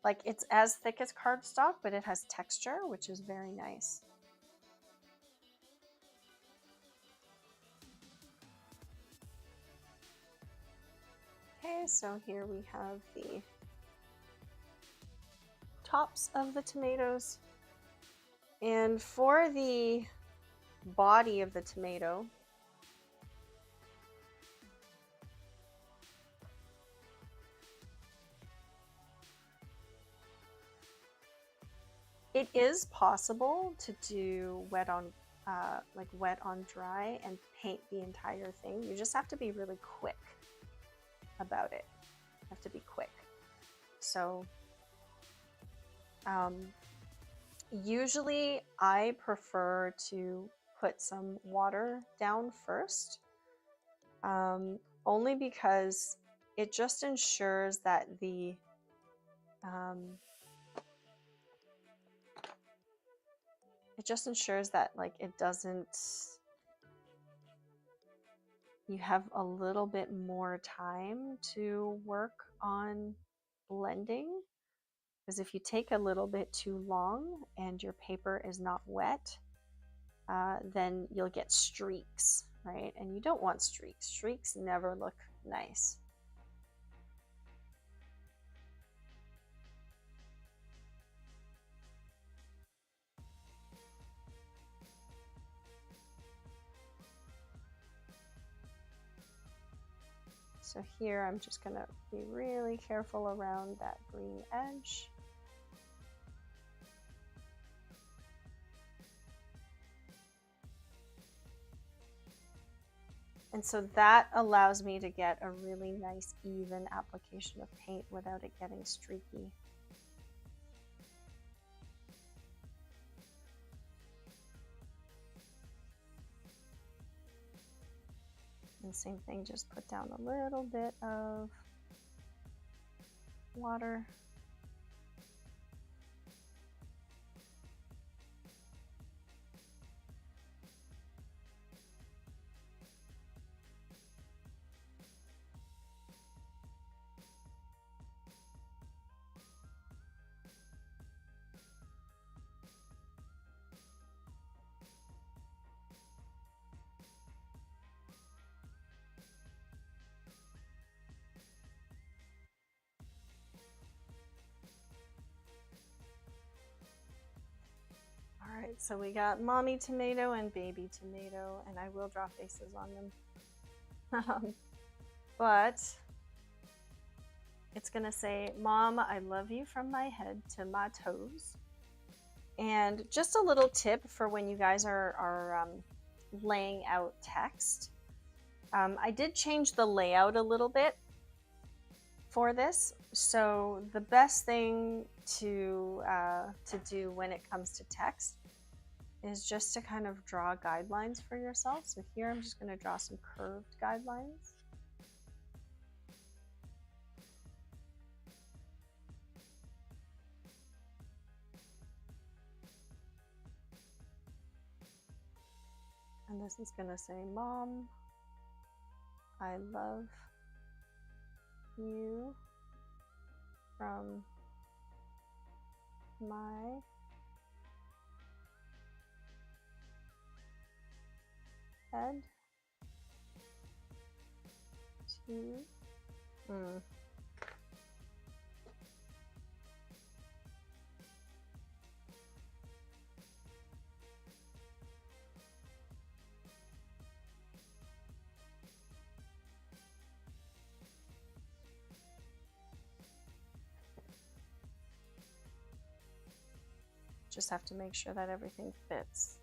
Like it's as thick as cardstock, but it has texture, which is very nice. Okay, so here we have the tops of the tomatoes. And for the body of the tomato, it is possible to do wet on dry and paint the entire thing. You just have to be really quick about it. You have to be quick. So Usually I prefer to put some water down first, only because it just ensures that like it doesn't, you have a little bit more time to work on blending. Because if you take a little bit too long and your paper is not wet, then you'll get streaks, right? And you don't want streaks. Streaks never look nice. So here I'm just going to be really careful around that green edge. And so that allows me to get a really nice even application of paint without it getting streaky. And same thing, just put down a little bit of water. All right, so we got mommy tomato and baby tomato, and I will draw faces on them. But it's gonna say, Mom, I love you from my head to my toes. And just a little tip for when you guys are laying out text. I did change the layout a little bit for this. So the best thing to do when it comes to text is just to kind of draw guidelines for yourself. So here I'm just going to draw some curved guidelines. And this is going to say, Mom, I love you from my head to just have to make sure that everything fits.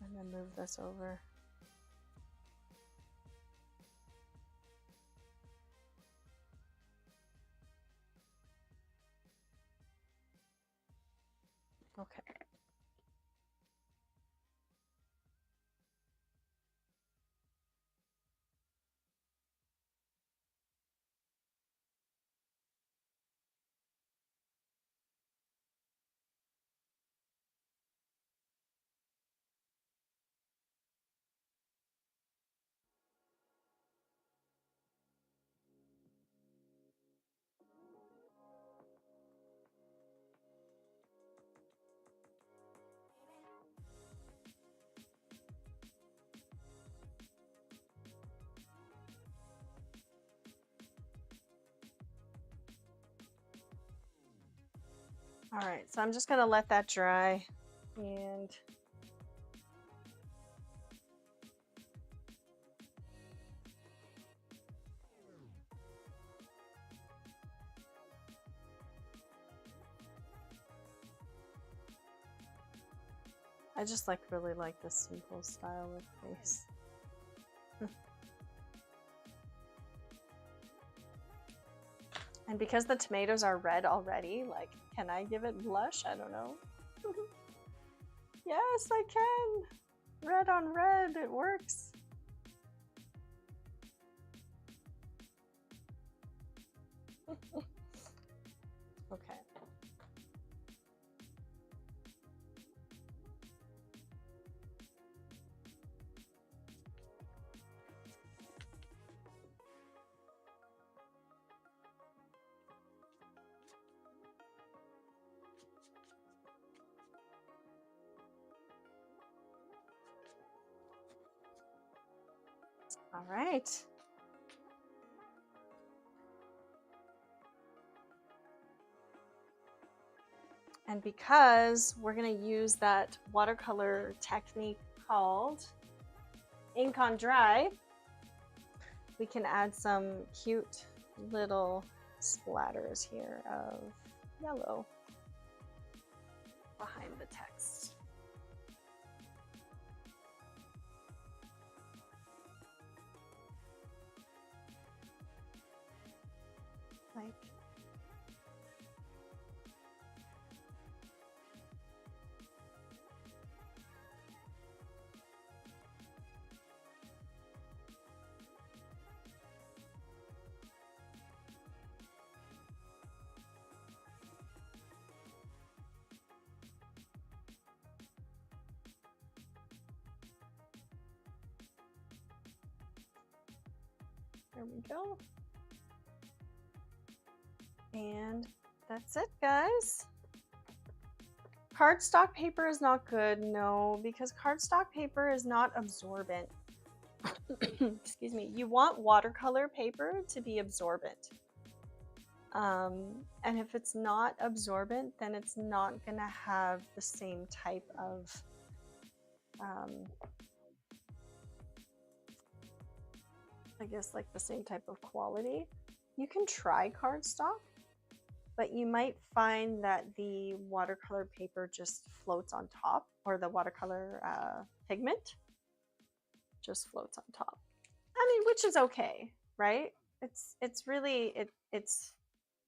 And then move this over. Okay. All right, so I'm just gonna let that dry and I just like really like this simple style of face. And because the tomatoes are red already, like, can I give it blush? I don't know. Yes, I can. Red on red, it works. Okay. All right. And because we're going to use that watercolor technique called ink on dry, we can add some cute little splatters here of yellow behind the text. Like, there we go. And that's it, guys. Cardstock paper is not good, no, because cardstock paper is not absorbent. Excuse me. You want watercolor paper to be absorbent. And if it's not absorbent, then it's not going to have the same type of I guess like the same type of quality. You can try cardstock, but you might find that the watercolor paper just floats on top, or the watercolor pigment just floats on top. I mean, which is okay, right? It's really it's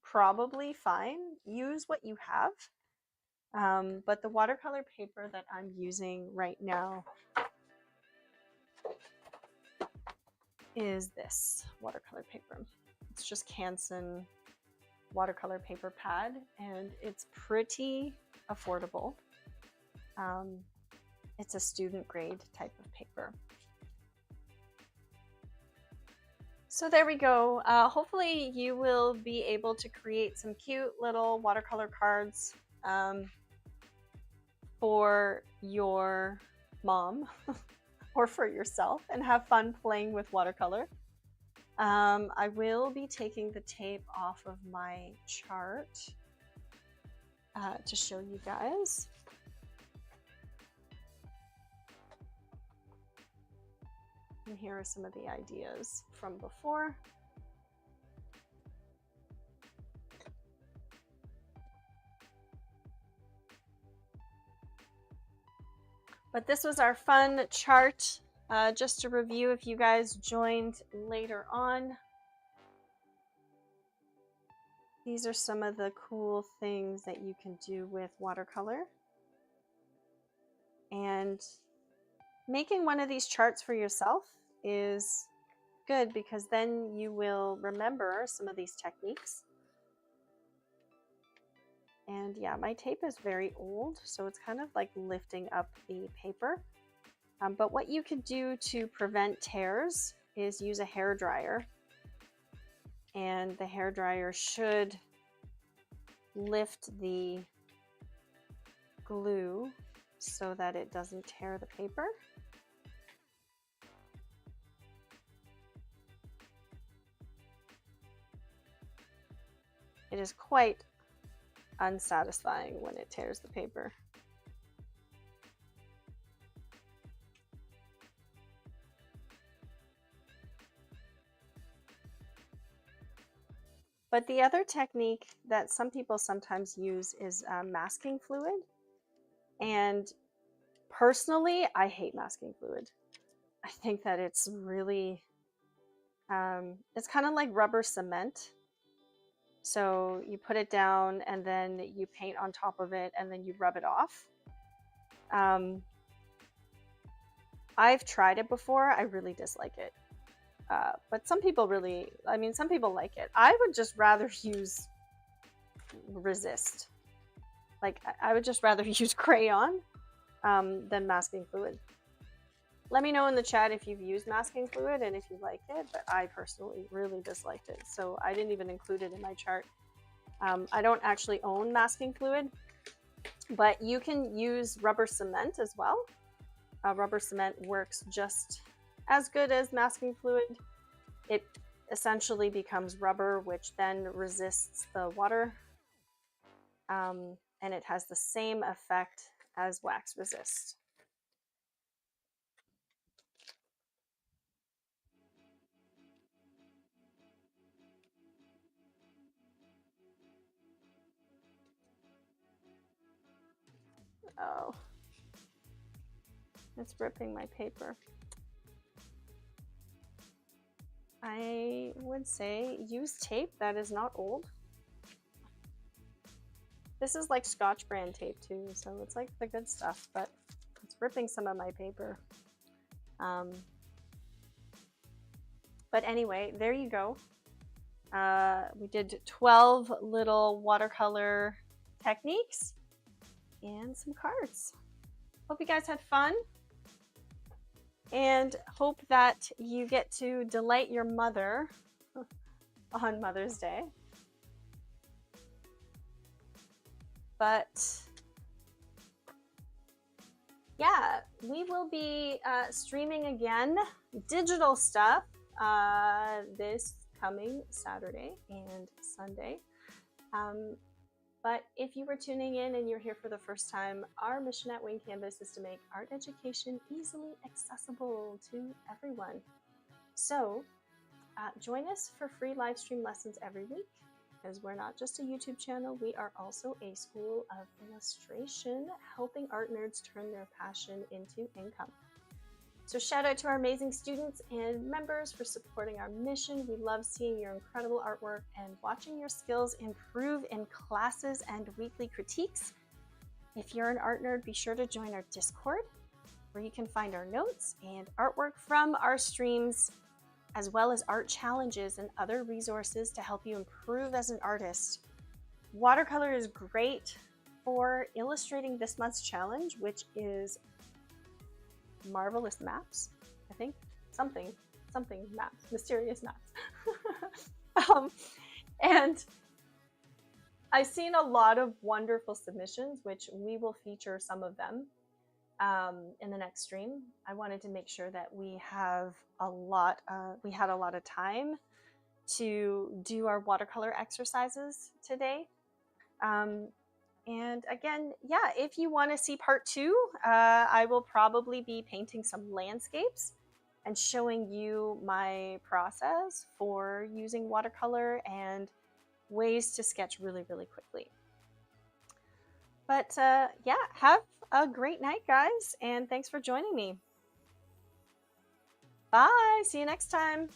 probably fine. Use what you have. But the watercolor paper that I'm using right now is this watercolor paper. It's just Canson watercolor paper pad, and it's pretty affordable. It's a student grade type of paper. So there we go. Hopefully you will be able to create some cute little watercolor cards for your mom or for yourself, and have fun playing with watercolor. I will be taking the tape off of my chart to show you guys. And here are some of the ideas from before. But this was our fun chart. Just to review, if you guys joined later on, these are some of the cool things that you can do with watercolor. And making one of these charts for yourself is good, because then you will remember some of these techniques. And yeah, my tape is very old, so it's kind of like lifting up the paper. But what you could do to prevent tears is use a hair dryer. And the hair dryer should lift the glue so that it doesn't tear the paper. It is quite unsatisfying when it tears the paper. But the other technique that some people sometimes use is masking fluid. And Personally, I hate masking fluid. I think that it's really, it's kind of like rubber cement. So you put it down and then you paint on top of it and then you rub it off. I've tried it before. I really dislike it. But some people really, I mean, some people like it. I would just rather use resist. Like, I would just rather use crayon than masking fluid. Let me know in the chat if you've used masking fluid and if you like it, but I personally really disliked it. So I didn't even include it in my chart. I don't actually own masking fluid, but you can use rubber cement as well. Rubber cement works just as good as masking fluid. It essentially becomes rubber, which then resists the water. And it has the same effect as wax resist. Oh, it's ripping my paper. I would say use tape that is not old. This is like Scotch brand tape too, so it's like the good stuff, but it's ripping some of my paper. But anyway, there you go. We did 12 little watercolor techniques and some cards. Hope you guys had fun and hope that you get to delight your mother on Mother's Day. But yeah, we will be streaming again, digital stuff, this coming Saturday and Sunday. But if you were tuning in and you're here for the first time, our mission at Wing Canvas is to make art education easily accessible to everyone. So join us for free live stream lessons every week, because we're not just a YouTube channel, we are also a school of illustration, helping art nerds turn their passion into income. So shout out to our amazing students and members for supporting our mission. We love seeing your incredible artwork and watching your skills improve in classes and weekly critiques. If you're an art nerd, be sure to join our Discord, where you can find our notes and artwork from our streams, as well as art challenges and other resources to help you improve as an artist. Watercolor is great for illustrating this month's challenge, which is Marvelous Maps, I think. Something maps, mysterious maps. And I've seen a lot of wonderful submissions, which we will feature some of them in the next stream. I wanted to make sure that we have we had a lot of time to do our watercolor exercises today. And again, yeah, if you want to see part 2, I will probably be painting some landscapes and showing you my process for using watercolor and ways to sketch really, really quickly. But yeah, have a great night, guys, and thanks for joining me. Bye, see you next time.